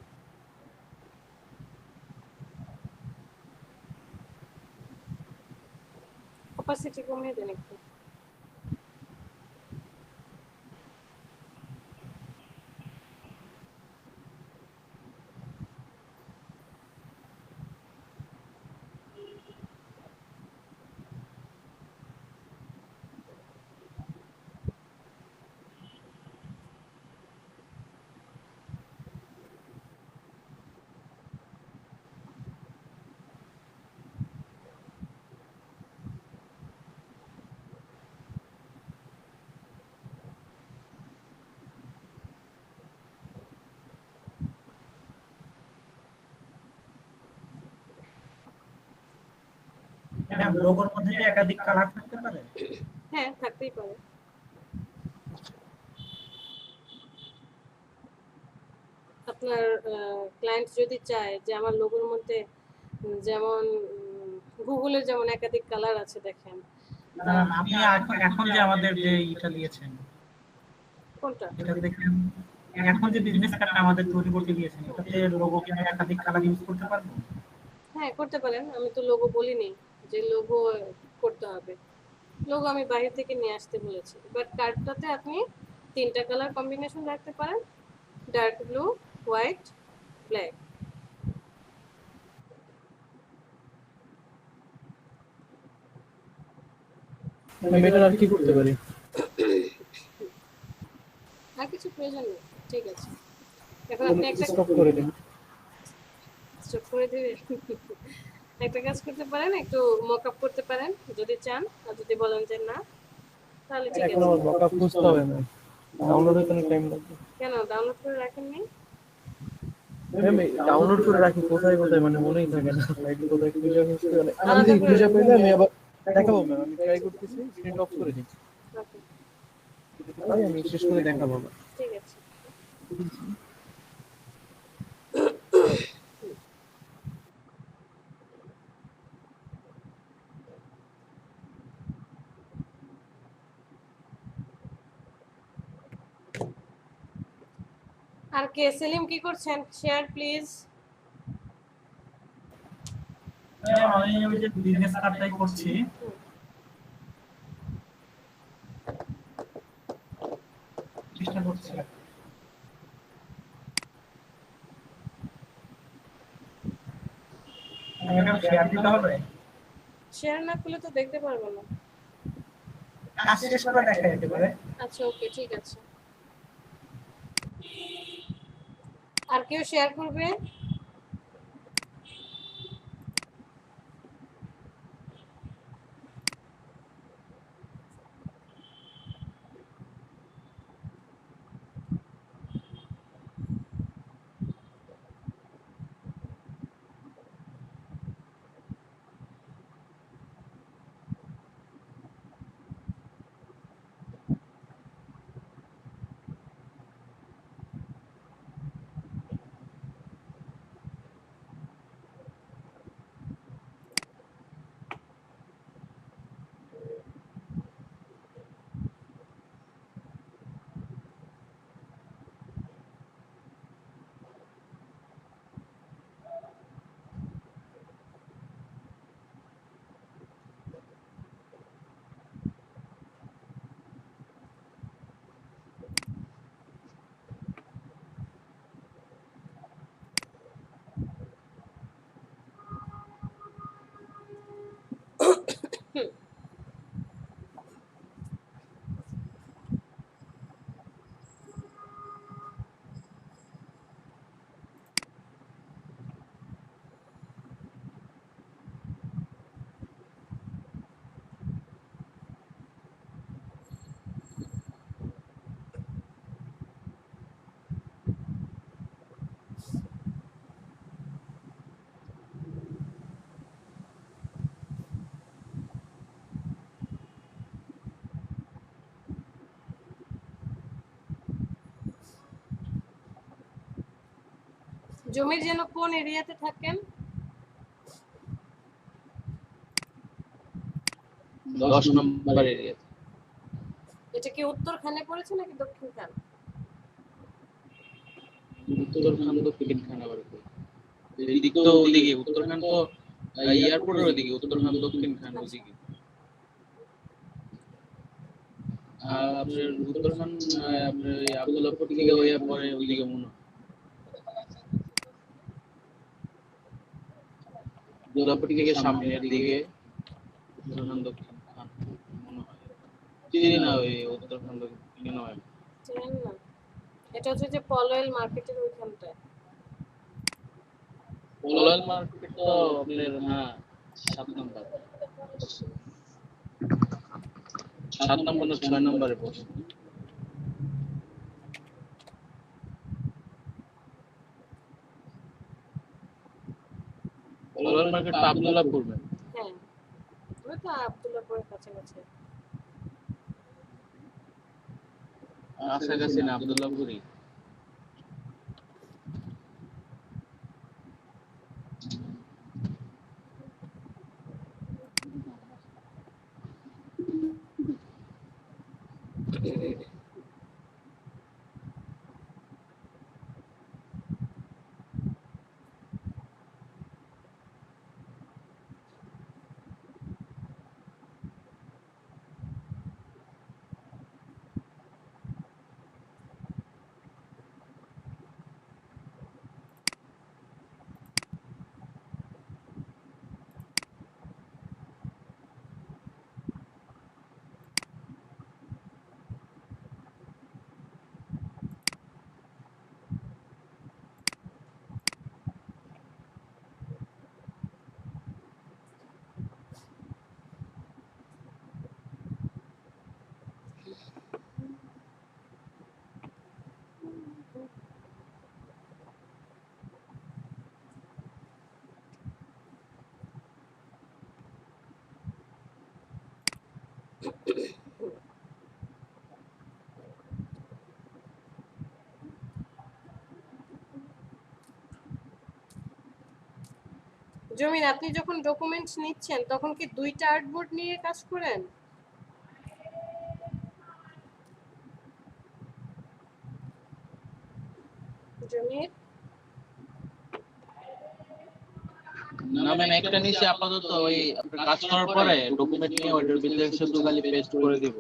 অপাসিটি কমিয়ে দেন একটু। ম্যাম লোগোর মধ্যে কি একাধিক কালার থাকতে পারে? হ্যাঁ, থাকতেই পারে। আপনার ক্লায়েন্ট যদি চায় যে আমার লোগোর মধ্যে যেমন গুগলের যেমন একাধিক কালার আছে দেখেন। না ম্যাম, আপনি এখন যে আমাদের যে এটা দিয়েছেন, কোনটা? এটা দেখেন এখন যে বিজনেস কার্ডটা আমাদের তৈরি করতে দিয়েছেন, এটাতে লোগো কি আমি একাধিক কালার ইউজ করতে পারবো? হ্যাঁ, করতে পারেন। আমি তো লোগো বলিনি যে লোগো করতে হবে। লোগো আমি বাইরে থেকে নিয়ে আসতে বলেছি। বাট কার্ডটাতে আপনি 3টা কালার কম্বিনেশন রাখতে পারেন। Dark blue, white, black. আমি এটা আর কি করতে পারি? আর কিছু প্রয়োজন নেই। ঠিক আছে। এখন আপনি একটা স্টপ করে দিন। স্টপ করে দিবেন। একটা কাজ করতে পারেন, একটু মকআপ করতে পারেন যদি চান, আর যদি বলেন যে না তাহলে ঠিক এখন আছে। আমার মকআপ খুঁজতে হবে না, ডাউনলোড হতে অনেক টাইম লাগবে। কেন ডাউনলোড করে রাখেননি? আমি ডাউনলোড করে রাখি কোথায় কোথায়, মানে মনেই থাকে না লাইক কোথায় খুঁজে খুঁজতে গেলে। আমি আলাদা যদি করে খুঁজে রাখুন। পেলে আমি আবার দেখাবো ম্যাম, আমি ট্রাই করতেছি, স্ক্রিন অফ করে দিচ্ছি। ওকে, তাই আমি শেষ করে দেখাবো না। ঠিক আছে। আর কে সেলিম কি করছেন? Share please. ম্যাম আমি ওই যে বিজনেস কার্ডটাই করছি। চেষ্টা করছি। ম্যাম শেয়ার দিতে হবে? শেয়ার না করলে তো দেখতে পারবো না। কাজ শেষ করে দেখা যেতে পারে। আচ্ছা, ওকে, ঠিক আছে। আর কেউ শেয়ার করবে? জমির যেন কোন এরিয়াতে থাকেন? 10 নম্বর এরিয়াতে। এটা কি উত্তর খানে পড়েছে নাকি দক্ষিণ খান? উত্তরখান দক্ষিণখান আবার কই? এদিক তো ওদিকে উত্তরখান তো এয়ারপোর্টের ওদিকে, উত্তরখান দক্ষিণখান ওদিকে। আর আপনার উত্তরখান আপনার ওই আব্দুল্লাহপুর থেকে হয়ে পরে ওইদিকে মনে হয়। আব্দুল্লাহপুর থেকে সামনের দিকে উত্তরখান দক্ষিণখান মনে হয়। চিনি না ওই উত্তরখান দক্ষিণ হয়। চেনেন না? এটা হচ্ছে যে পলয়েল মার্কেটের ওইখানটায়। পলয়েল মার্কেট তো আপনার হ্যাঁ 7 নম্বর, 7 নম্বর না 6 নম্বরে পড়ছে। পলয়েল মার্কেট তো আব্দুল্লাহপুর না? হ্যাঁ, ওই তো আব্দুল্লাহপুরের কাছাকাছি। কাছাকাছি না, আব্দুল্লাহপুরই। জমির, আপনি যখন ডকুমেন্টস নিচ্ছেন তখন কি 2টা আর্টবোর্ড নিয়ে কাজ করেন? জমির, না ম্যাম, একটা নিচে আপাতত ওই আপনার কাজ করার পরে ডকুমেন্ট নিয়ে ওইটার ভিতরে শুধু খালি পেস্ট করে দেব।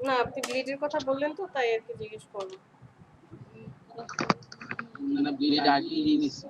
না আপনি ব্লিডের কথা বললেন তো তাই আর কি জিজ্ঞেস করলাম। না ব্লিড আগেই দিয়ে দিছি।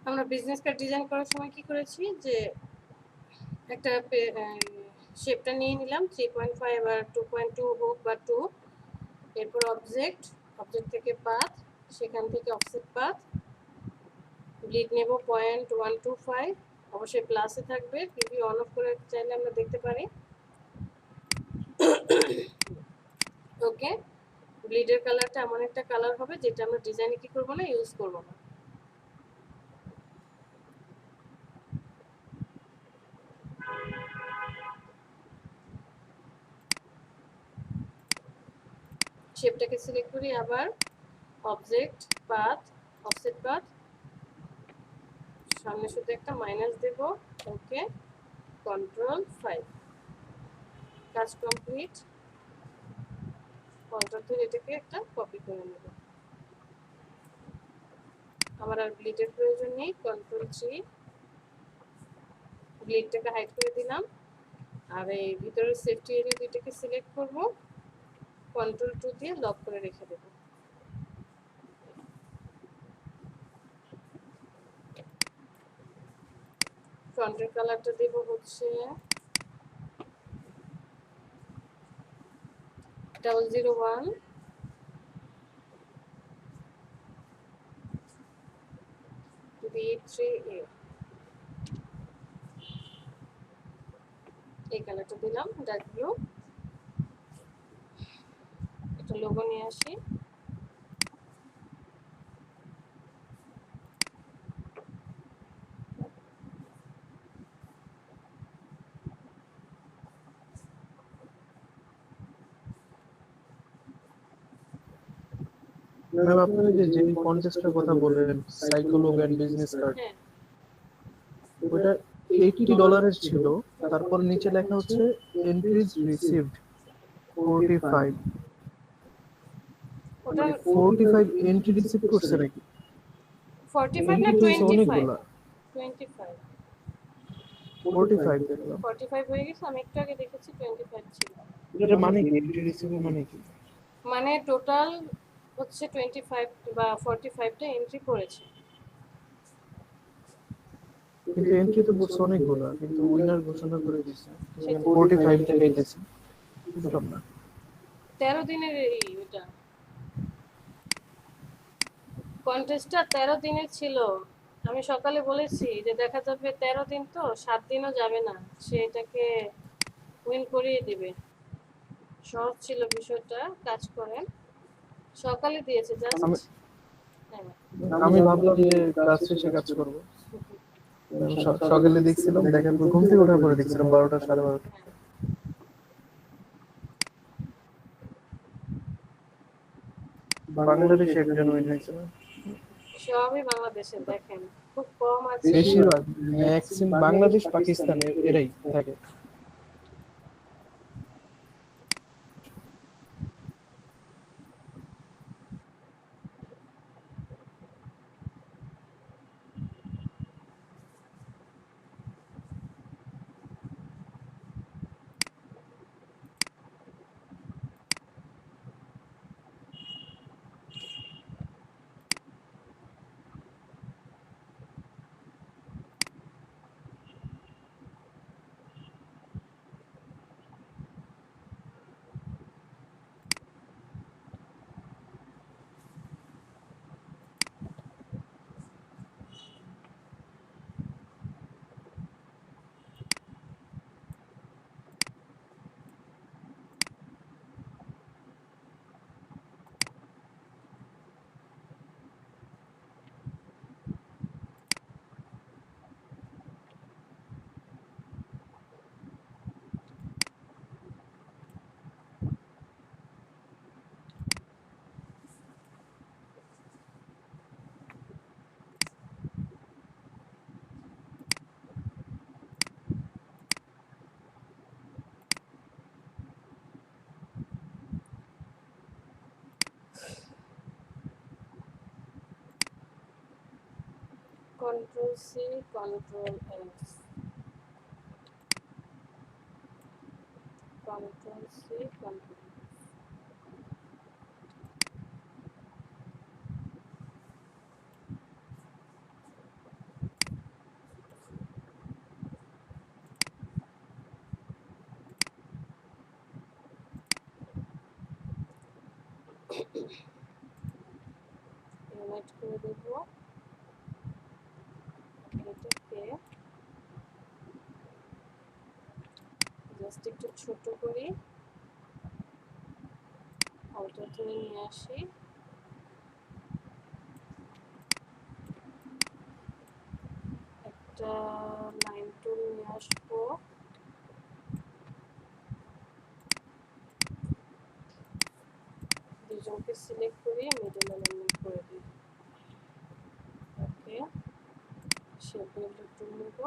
আমরা বিজনেস কার্ড ডিজাইন করার সময় কি করেছি যে একটা শেপটা নিয়ে নিলাম 3.5 আর 2.2 হোক বা 2, এরপর অবজেক্ট থেকে পাথ, সেখান থেকে অফসেট পাথ, ব্লিড নেব 0.125, অবশ্যই প্লাসে থাকবে, প্রিভিউ অন অফ করে চাইলে আমরা দেখতে পারি। ওকে, ব্লিডের কালারটা এমন একটা কালার হবে যেটা আমরা ডিজাইনে কি করব না, ইউজ করব না। শেপটাকে সিলেক্ট করি, আবার অবজেক্ট পাথ, অফসেট পাথ, সামনে শুধু একটা মাইনাস দেব। ওকে, Ctrl+5, কাজ কমপ্লিট। কন্ট্রোল ধরে এটাকে একটা কপি করে নেব। আমার আর ব্লিডের প্রয়োজন নেই। Ctrl+3, ব্লিডটাকে হাইড করে দিলাম। আর এই ভিতরের সেফটি এরিয়া দুইটাকে সিলেক্ট করব, Ctrl+2 দিয়ে লক করে রেখে দেব। ফ্রন্টের কালারটা দেব হচ্ছে 001 B3A, এই কালারটা দিলাম, ডার্ক ব্লু। একটা লোগো নিয়ে আসি। ম্যাম আপনারা যে কন্টেস্টের কথা বললেন, সাইকোলগ এন্ড বিজনেস কার্ড, হ্যাঁ, ওটা $80 ছিল, তারপর নিচে লেখা হচ্ছে এন্ট্রিজ রিসিভড 45, ওটা 45 এন্ট্রি রিসিভ করছে নাকি? 45 না এন্ট্রি তো 25? অনেকগুলা, 25, 45 দেখলাম। 45 হয়ে গেছে। আমি একটু আগে দেখেছি 25 ছিল। এটা মানে কি এন্ট্রি রিসিভ মানে কি? মানে টোটাল হচ্ছে 25 বা 45টা এন্ট্রি করেছে। কিন্তু এন্ট্রি তো করছে অনেকগুলা, কিন্তু উইনার ঘোষণা করে দিয়েছে সেটা 45 দেখাইতেছে, বুঝলাম না। 13 দিনের এটা কন্টেস্টটা 13 দিনের ছিল। আমি সকালে বলেছি যে দেখা যাবে 13 দিন তো 7 দিনও যাবে না, সে এটাকে উইন করিয়ে দিবে। সহজ ছিল বিষয়টা, কাজ করেন। সকালে দিয়েছে জাস্ট। আমি হ্যাঁ, আমি ভাবলাম যে ক্লাস শেষে কাজ করবো। সকালে দেখছিলাম, দেখার পর ঘুম থেকে ওঠার পরে দেখছিলাম 12টা 12:30। বাংলাদেশ একজন উইন হয়েছে না? সবই বাংলাদেশে দেখেন, খুব কম আছে। বেশিরভাগ ম্যাক্সিমাম বাংলাদেশ পাকিস্তান এরাই থাকে। Ctrl+C, Ctrl+S, Ctrl+C, Ctrl+S। Unite করে দেব। এটাকে জাস্ট একটু ছোট করি, অল্টার ধরে নিয়ে আসি। একটা লাইন টুল নিয়ে আসবো, একজনকে সিলেক্ট করিয়ে মিডল অ্যালাইনমেন্ট করে দিই। ওকে, শেপের টুল নেব,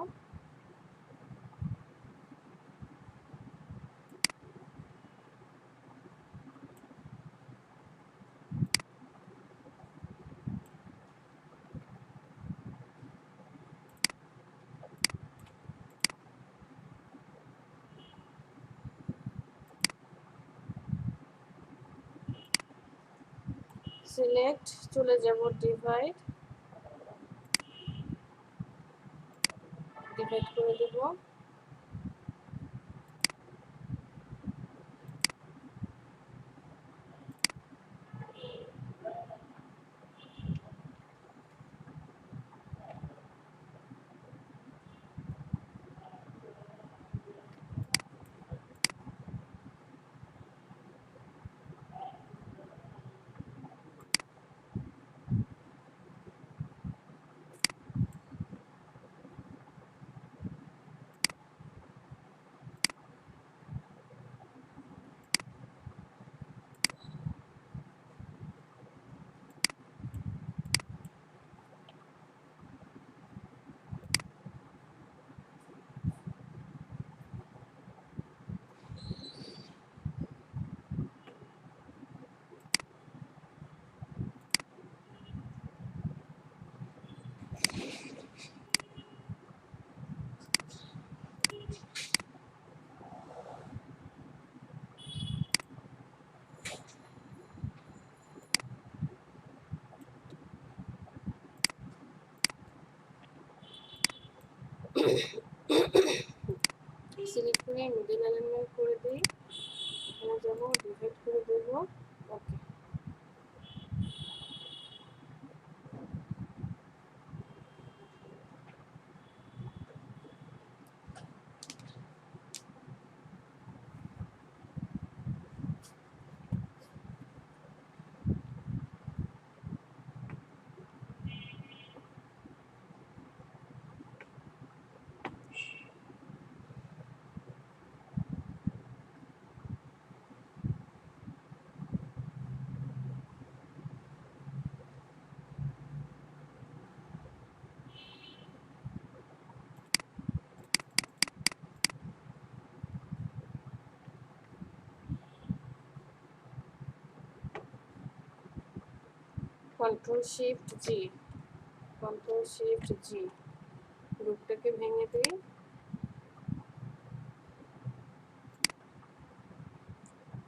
সিলেক্ট, চলে যাব ডিভাইড, ডিভাইড করে দেব। সিলেক্ট করে মিডল অ্যালাইনমেন্ট করে দিই, এখানে যাব, ডিভাইড করে দেব। ওকে, কন্ট্রোল শিফট জি, কন্ট্রোল শিফট জি, গ্রুপটাকে ভেঙে দিই।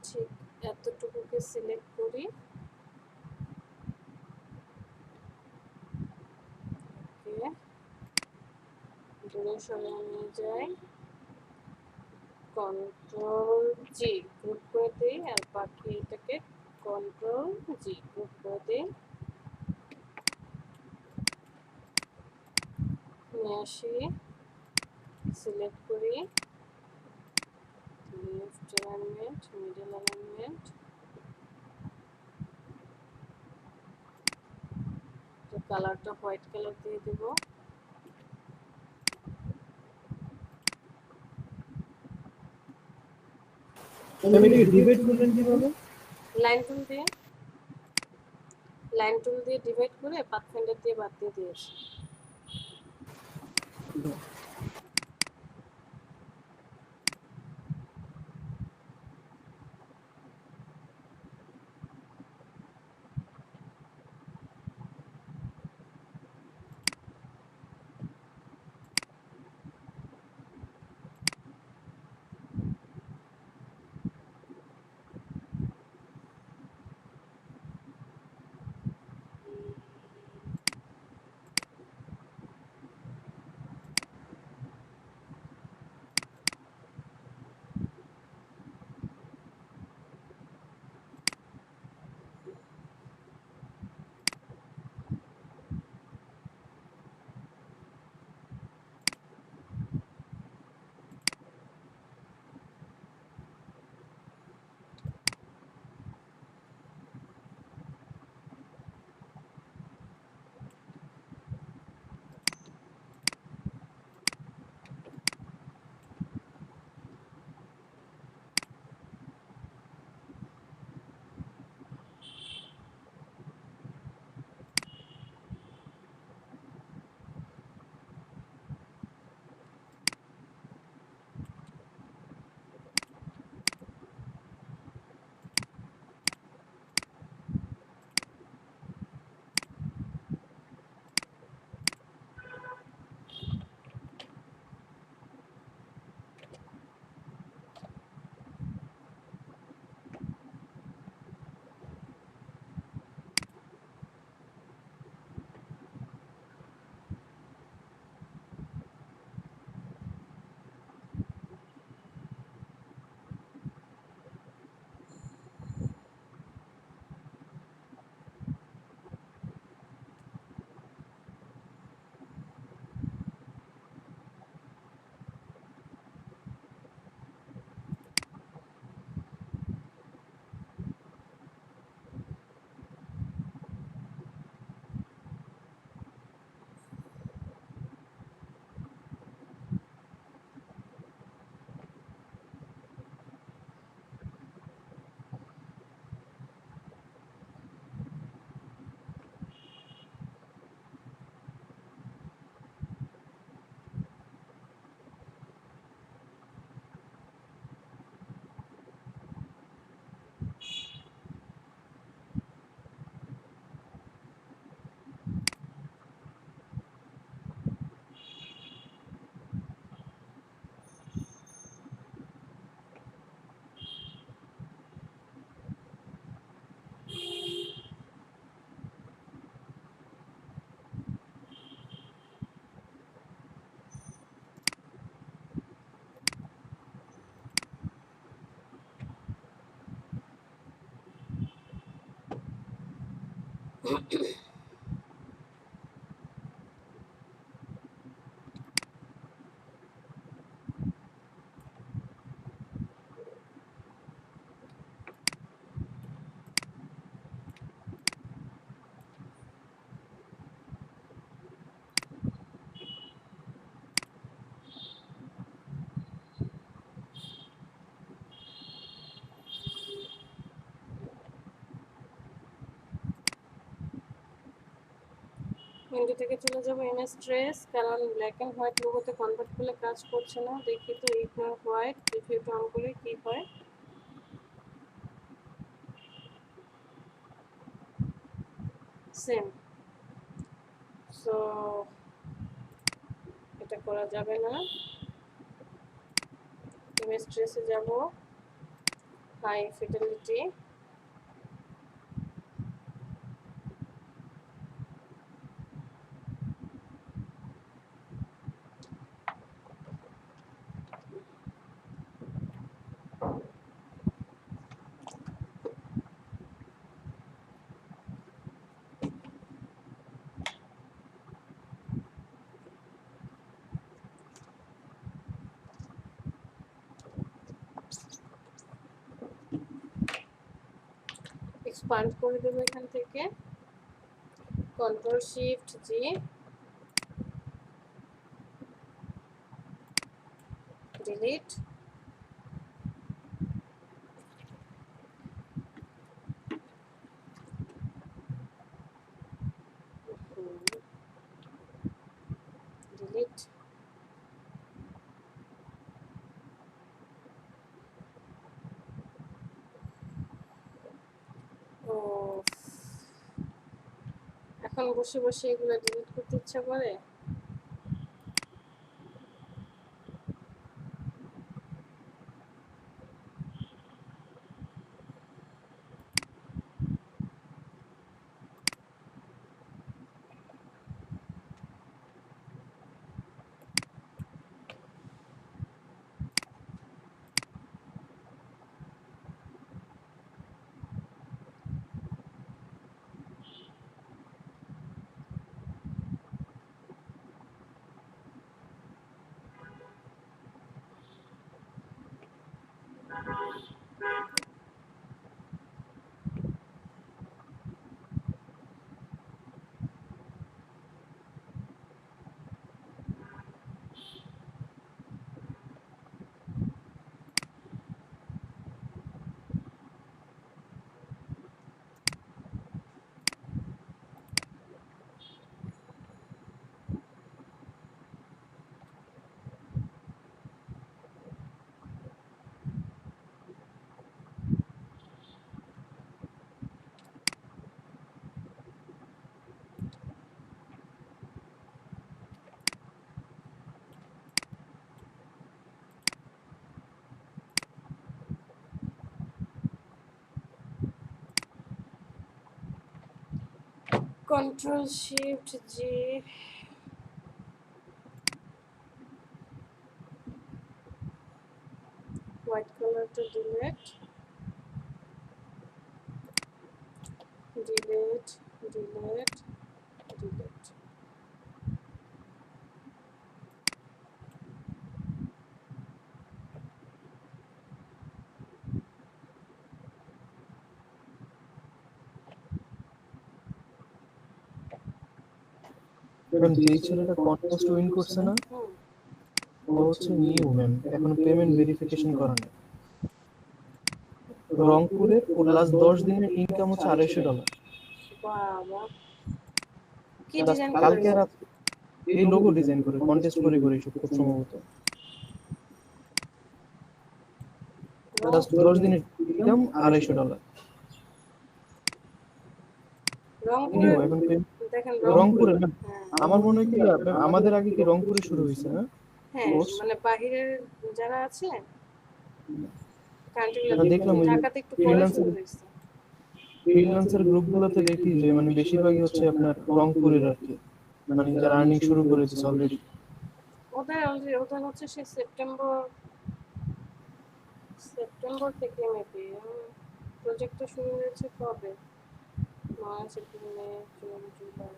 ঠিক এতটুকুকে সিলেক্ট করি। ওকে, দূরে সরিয়ে নিয়ে যাই, কন্ট্রোল জি গ্রুপ করে দিই, আর বাকি এটাকে কন্ট্রোল জি গ্রুপ করে দিই, নিয়ে আসি, সিলেক্ট করি, লেফট অ্যালাইনমেন্ট, মিডল অ্যালাইনমেন্ট, কালারটা হোয়াইট কালার দিয়ে দেব। ডিভাইড করলেন কিভাবে? লাইন টুল দিয়ে, লাইন টুল দিয়ে ডিভাইড করে পাথফাইন্ডার দিয়ে বাদ দিয়ে দিয়েছি। উইন্ডো থেকে চলে যাবো ইমেজ ট্রেস, কারণ ব্ল্যাক এন্ড হোয়াইট লোগোতে কনভার্ট করলে কাজ করছে না। দেখি তো ইগনোর হোয়াইট প্রিভিউটা অন করে কি হয়। সেম। সো এটা করা যাবে না। ইমেজ ট্রেসে যাব, হাই ফিডেলিটি, এক্সপান্ড করে দেবো এখান থেকে, কন্ট্রোল শিফট জি, ডিলিট, ডিলিট, ও এখন বসে বসে এগুলো ডিলিট করতে ইচ্ছা করে। কন্ট্রোল শিফট জি, হোয়াইট কালারটা delete, delete, delete, delete. Ma'am যেই ছেলেটা কন্টেস্ট উইন করছে না, ও হচ্ছে নিউ ম্যাম, এখন পেমেন্ট ভেরিফিকেশন করা নেই। রংপুরের ওর লাস্ট 10 দিনের ইনকাম হচ্ছে $250। বাবা, কি Just ডিজাইন কালকে করেছে? রাত এই লোগো ডিজাইন করে কন্টেস্ট করে এসব খুব সম্ভবত লাস্ট 10 দিনের ইনকাম $250। রংপুরে নিউ এখন দেখেন রংপুরে না, হ্যাঁ আমার মনে হয় কি আমাদের আগে কি রংপুরে শুরু হয়েছে না হ্যাঁ, কোর্স? মানে বাহিরের যারা আছে না, দেখলাম ওই ঢাকাতে একটু পরে শুরু হয়েছে। ফ্রিল্যান্সার গ্রুপগুলোতে দেখি যে মানে বেশিরভাগই হচ্ছে আপনার রংপুরের আর কি, মানে যারা আর্নিং শুরু করেছে অলরেডি। ওদের হচ্ছে সে সেপ্টেম্বর থেকে মেবি প্রজেক্টটা শুরু হয়েছে কবে, March April May June July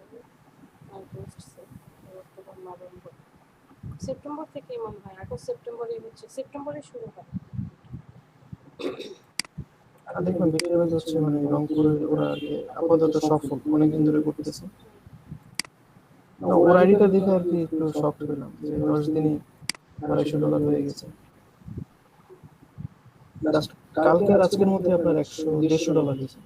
August October November September থেকেই মনে হয়, আগস্ট সেপ্টেম্বরে হচ্ছে, সেপ্টেম্বরে শুরু হয়। আর দেখুন বেশিরভাগ হচ্ছে মানে রংপুরের ওরা আর কি আপাতত সফল অনেকদিন ধরে করতেছে। না, ওর আইডিটা দেখে আর কি একটু শক হলাম যে 10 দিনই $250 হয়ে গেছে। জাস্ট কালকে আর আজকের মধ্যে আপনার $150 হয়েছে।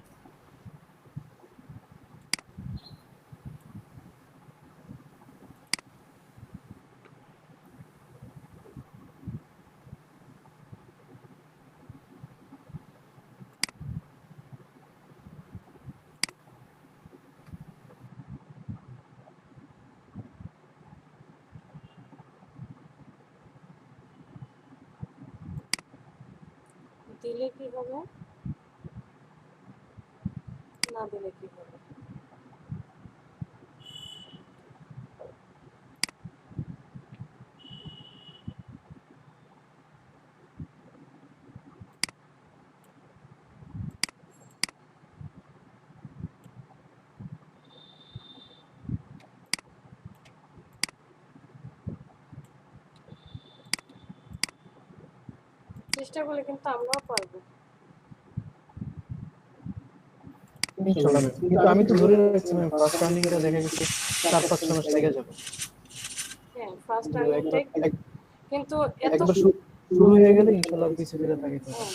দিলে কি হবে, না দিলে কি হবে? চেষ্টা করলে কিন্তু আমরাও পারবো। ইনশাআল্লাহ। কিন্তু আমি তো ধরে রাখছি ম্যাম ফার্স্ট রানিংটা দেখা গেছে 4-5 মাস লেগে যাবে। হ্যাঁ, ফার্স্ট কিন্তু রানিংটাই, কিন্তু এত একবার শুরু হয়ে গেলে ইনশাআল্লাহ আর পিছে ফিরে তাকাইতে হবে। হ্যাঁ,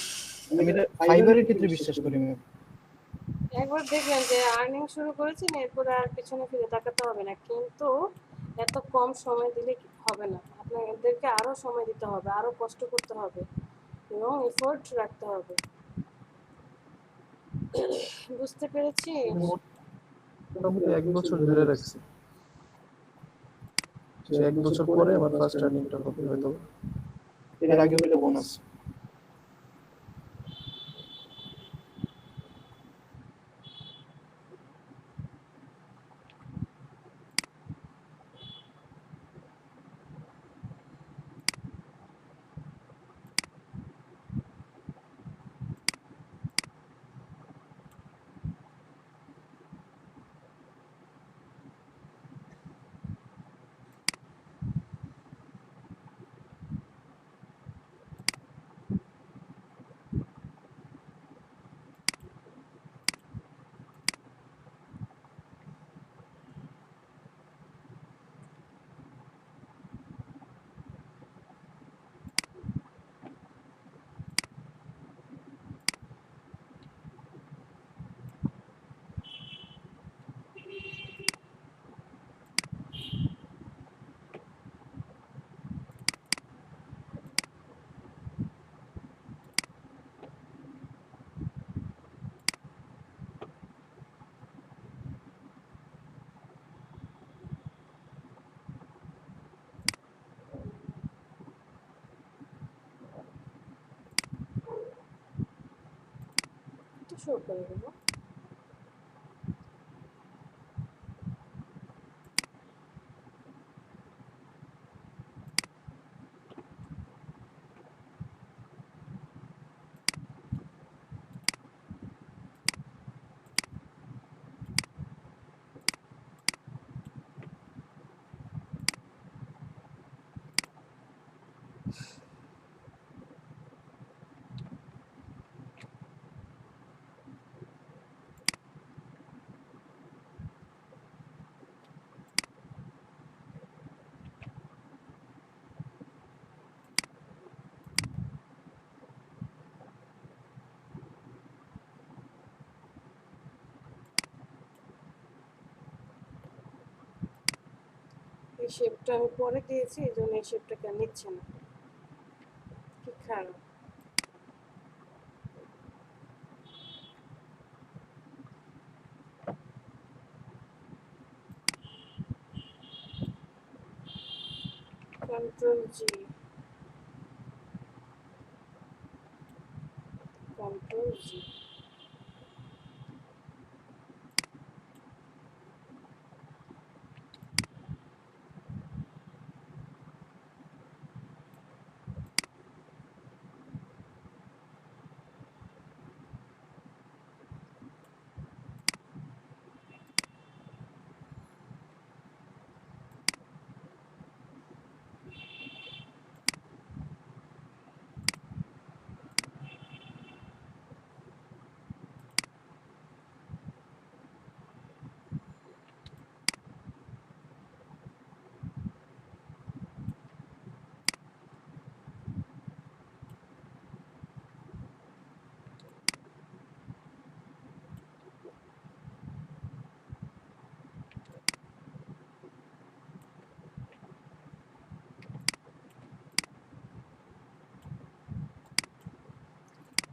আমি এটা ফাইবারের ক্ষেত্রে বিশ্বাস করি ম্যাম। একবার দেখবেন যে আর্নিং শুরু করেছেন, এরপরে আর পিছনে ফিরে তাকাতে হবে না, কিন্তু এত কম সময় দিলে হবে না, আপনাদেরকে আরো সময় দিতে হবে, আরো কষ্ট করতে হবে এবং এফোর্ট রাখতে হবে। বুঝতে পেরেছি। মোটামুটি 1 বছর ধরে রাখছি। যে 1 বছর পরে আমার ফার্স্ট রানিংটা হবে হয়তো। এর আগে হলে বোনাস। একটু শো করে দেবো। এই শেপটা আমি পরে দিয়েছি, এই জন্য এই শেপটাকে আর নিচ্ছে না। কি খারাপ। কন্ট্রোল জি, কন্ট্রোল জি।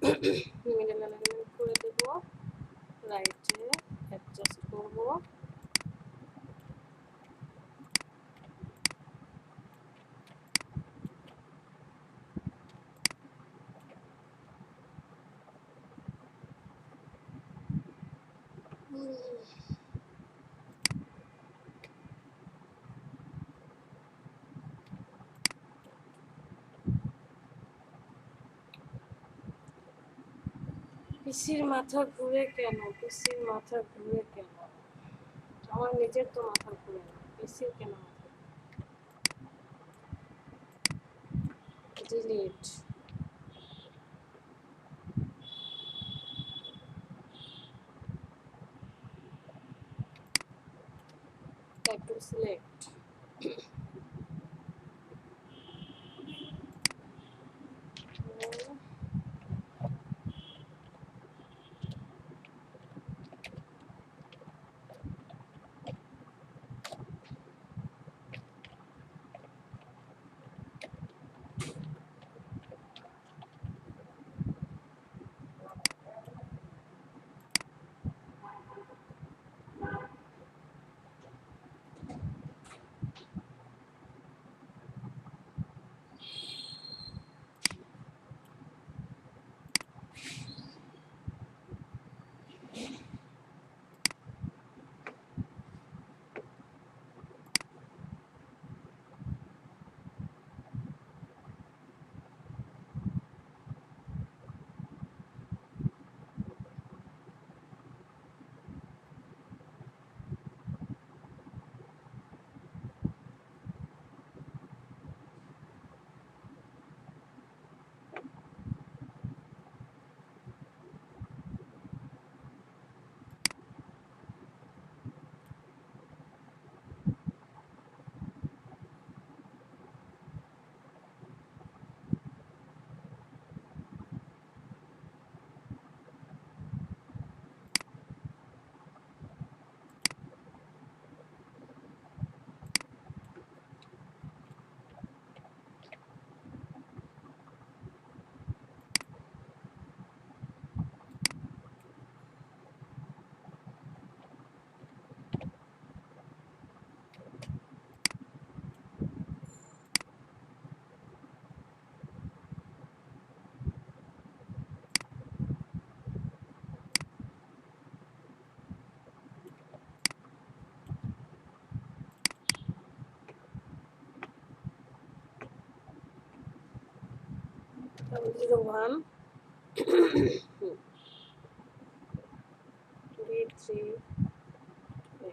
মিডল অ্যালাইনমেন্ট করে দেব, রাইটে অ্যাডজাস্ট করব। পিসির মাথা ঘুরে কেন? পিসির মাথা ঘুরে কেন? আমার নিজের তো মাথা ঘুরে না, পিসির কেন মাথা? Delete. Type to select. B01 B3 B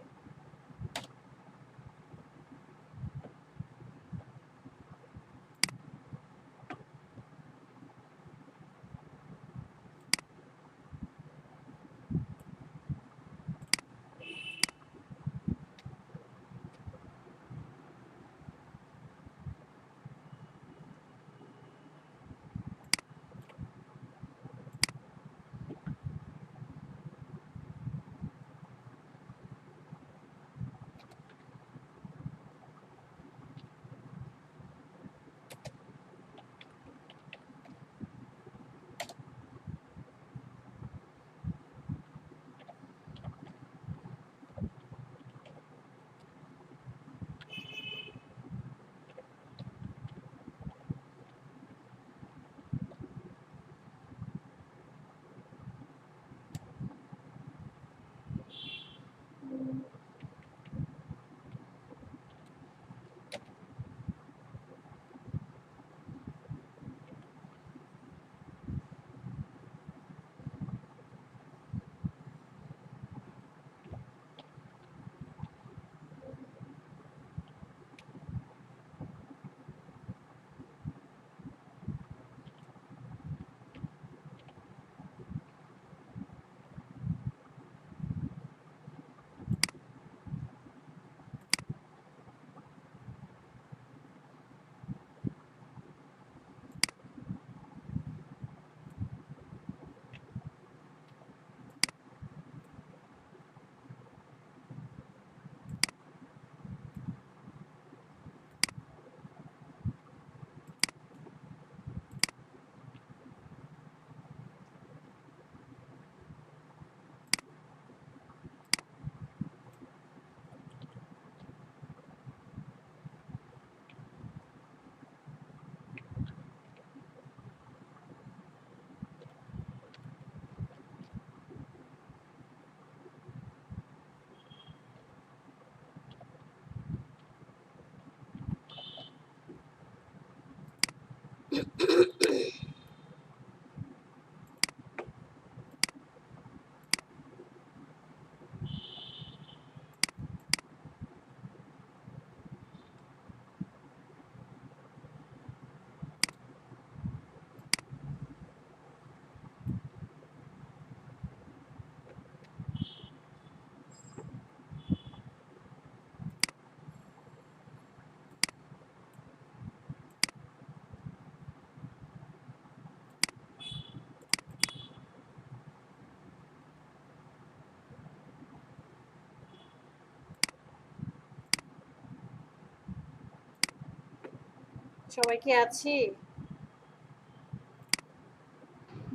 সবাই কি আছি?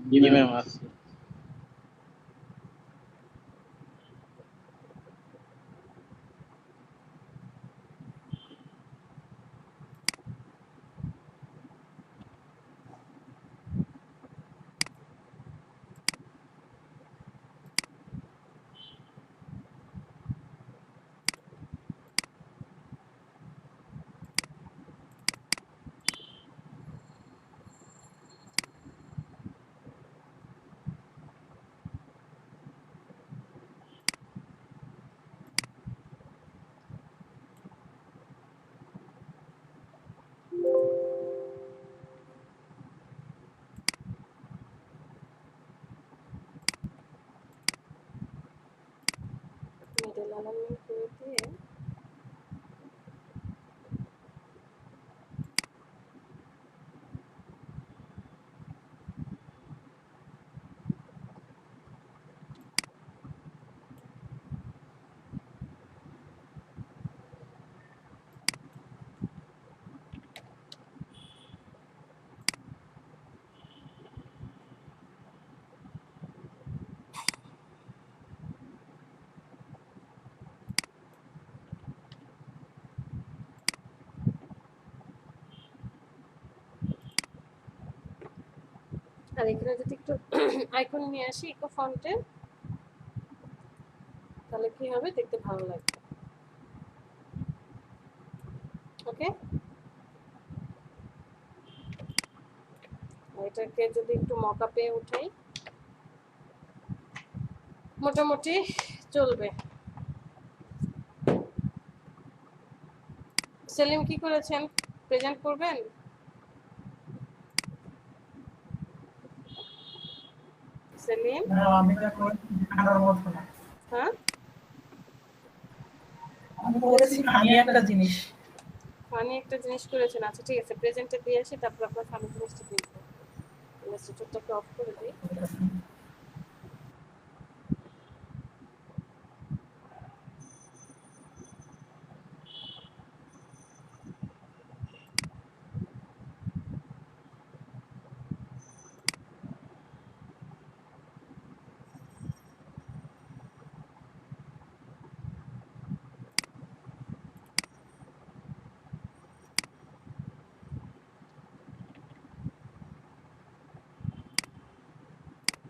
জি ম্যাম আছে। মিডল অ্যালাইনমেন্ট করে দিয়ে আর এখানে যদি একটু আইকন নিয়ে আসি ইকো ফন্টে, তাহলে কি হবে, দেখতে ভালো লাগবে। ওকে, এটাকে যদি একটু মকআপে উঠাই, মোটামুটি চলবে। সেলিম কি করেছেন, প্রেজেন্ট করবেন? সেলিম, না, আমি তো করেছি দেখানোর মতো না। হ্যাঁ আমি করেছি ফানি একটা জিনিস। ফানি একটা জিনিস করেছেন, আচ্ছা ঠিক আছে, প্রেজেন্টে দিয়ে আসি, তারপর আপনার ফানি জিনিসটা দিয়ে দেবো। ইলাস্ট্রেটরটাকে অফ করে দিই।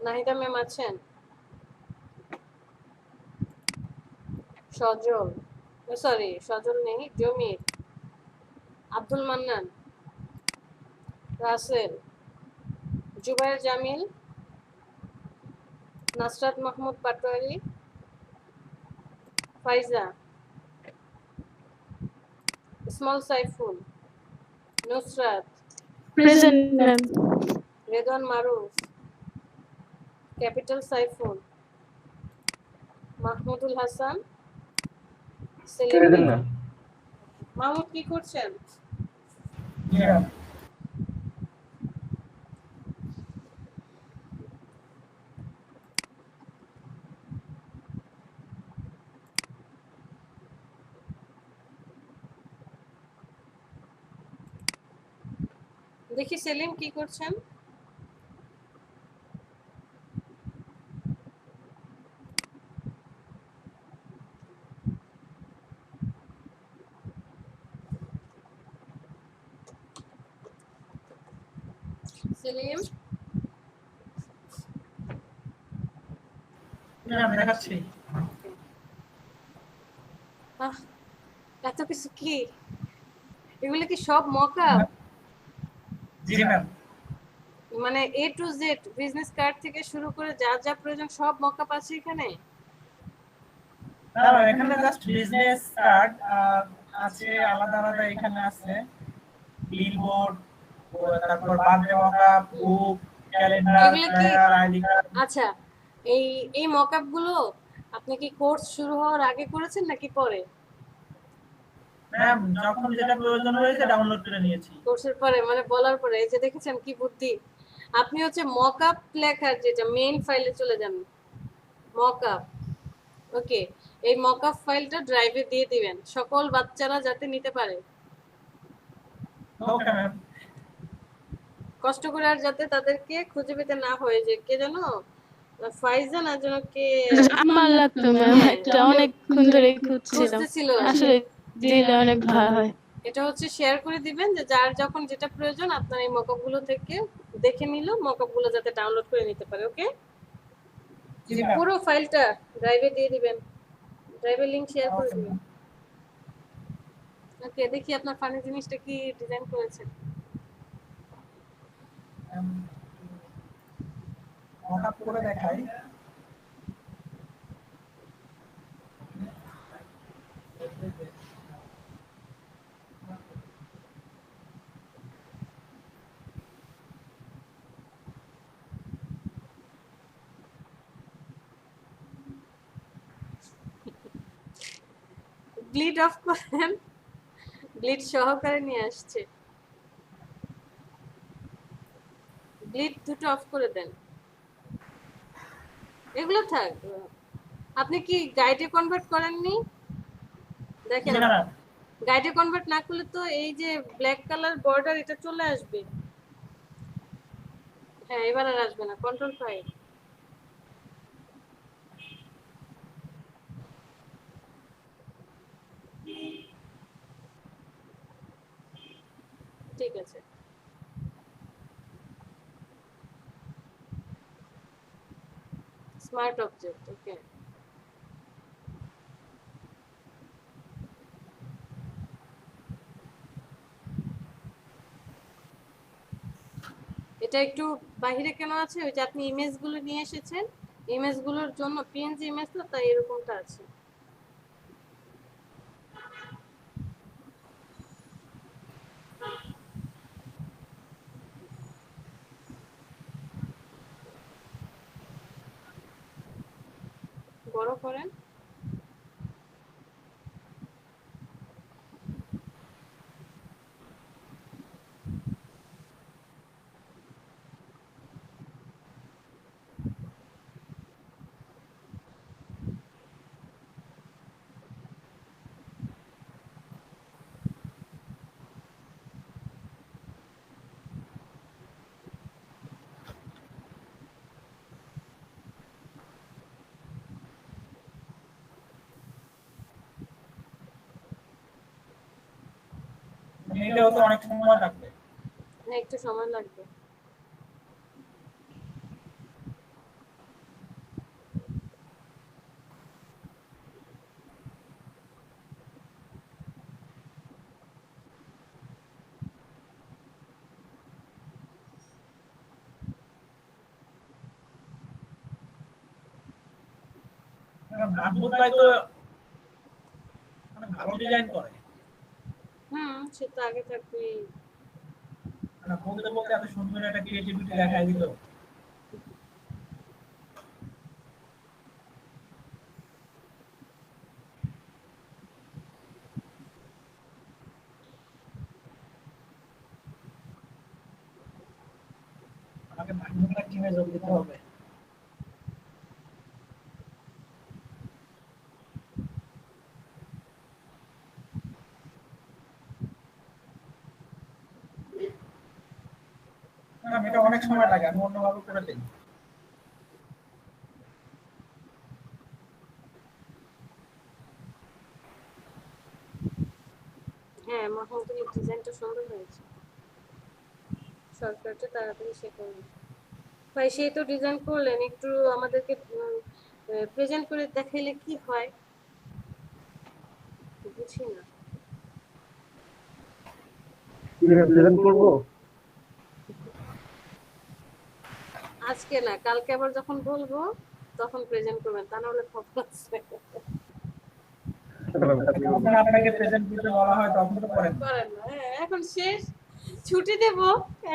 নাহিদা ম্যাম আছেন? সজল, সরি সজল নেই, জমির, Abdul Mannan, Rasel, Zubair Jamil, নাসরাত Mahmud Patwari, Faiza, small Saiful, Nusrat, present ma'am. Redwan Maruf, capital Saiful, Mahmudul Hasan, Selim. Mahmud কি করছেন? দেখি সেলিম কি করছেন। সেলিম, আমি দেখাচ্ছি। আহ, এত কিছু কি, এগুলো কি সব মকআপ? জি ম্যাম। মানে এ টু জেড বিজনেস কার্ড থেকে শুরু করে যা যা প্রয়োজন সব মকআপ আছে এখানে? না ম্যাম, এখানে জাস্ট বিজনেস কার্ড আছে, আলাদা আলাদা এখানে আছে বিলবোর্ড, তারপর বার্থডে মকআপ, বুক, ক্যালেন্ডার, এগুলো কি, ফ্লায়ার, আইডি কার্ড। আচ্ছা এই এই মকআপ গুলো আপনি কি কোর্স শুরু হওয়ার আগে করেছেন নাকি পরে? ম্যাম, যখন যেটা প্রয়োজন হয়েছে ডাউনলোড করে নিয়েছি। কোর্সের পরে, মানে বলার পরে। এই যে দেখেছেন কি বুদ্ধি, আপনি হচ্ছে মকআপ লেখার যেটা মেইন ফাইলে চলে যান, মকআপ, ওকে, এই মকআপ ফাইলটা ড্রাইভে দিয়ে দিবেন সকল বাচ্চারা যাতে নিতে পারে। Okay ma'am. কষ্ট করে আর যাতে তাদেরকে খুঁজে পেতে না হয়, যে কে জানো ফাইজা না যেন কে আমার লাগতো ম্যাম, একটা অনেকক্ষণ ধরে খুঁজছিলাম, খুঁজতেছিল। আসলে দিলে অনেক ভালো হয়। এটা হচ্ছে শেয়ার করে দিবেন, যে যার যখন যেটা প্রয়োজন আপনার এই মকআপ গুলো থেকে দেখে নিল, মকআপ গুলো যাতে ডাউনলোড করে নিতে পারে। ওকে, জি ম্যাম। পুরো ফাইলটা ড্রাইভে দিয়ে দিবেন, ড্রাইভের লিংক শেয়ার করে ওকে দিবেন। ওকে, দেখি আপনার ফানি জিনিসটা কি ডিজাইন করেছেন। ম্যাম, হঠাৎ করে দেখাই। ব্লিড অফ করেন, ব্লিড সহকারে নিয়ে আসছে, ব্লিড দুটো অফ করে দেন। এগুলো থাক। আপনি কি গাইডে কনভার্ট করেননি? দেখেন, জি না ম্যাম। গাইডে কনভার্ট না করলে তো এই যে ব্ল্যাক কালার বর্ডার এটা চলে আসবে। হ্যাঁ, এবার আর আসবে না, কন্ট্রোল 5। ঠিক আছে, স্মার্ট অবজেক্ট। ওকে, এটা একটু বাইরে কেন আছে? ওই যে আপনি ইমেজগুলো নিয়ে এসেছেন, ইমেজগুলোর জন্য পিএনজি ইমেজ তো, তাই এরকমটা আছে। বড় করেন। এটাও তো অনেক সময় লাগবে। হ্যাঁ, একটু সময় লাগবে। মাহমুদ ভাই তো মানে ভালো ডিজাইন করে। সে তো আগে থাকবেই। মানে বলতে বলতে এত সুন্দর একটা ক্রিয়েটিভিটি দেখাই দিল। আমাকে মাহমুদের টিমে যোগ দিতে হবে। না, এটা অনেক সময় লাগে, আমি অন্যভাবে করে দিই। হ্যাঁ, মাহমুদুলের ডিজাইনটা সুন্দর হয়েছে, শর্টকাটে তাড়াতাড়ি সে করবে। ভাই, সে তো ডিজাইন করলেন, একটু আমাদেরকে প্রেজেন্ট করে দেখাইলে কি হয়, বুঝি না। প্রেজেন্ট করবো। আজকে না, কালকে আবার যখন বলবো তখন প্রেজেন্ট করবেন, তা নাহলে খবর আছে। যখন আপনাকে প্রেজেন্ট করতে বলা হয় তখন তো করেন না। করেন না। হ্যাঁ, এখন শেষ, ছুটি দেব,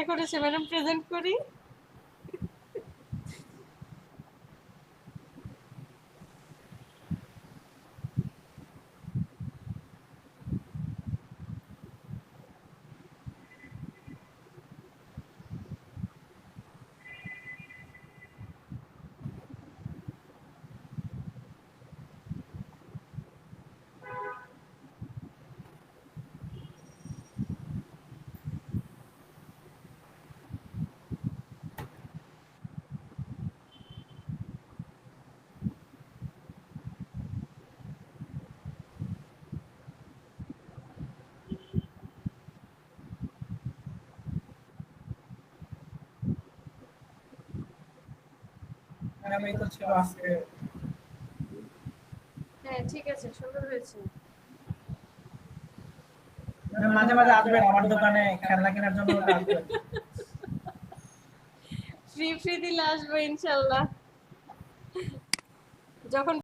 এখন এসে ম্যাডাম প্রেজেন্ট করি। ম্যাম এই তো ছিল আজকে। হ্যাঁ ঠিক আছে, সুন্দর হয়েছে। ম্যাম মাঝে মাঝে আসবেন আমার দোকানে খেলনা কেনার জন্য আসবেন। ফ্রি দিলে আসবো ইনশাল্লাহ। যখন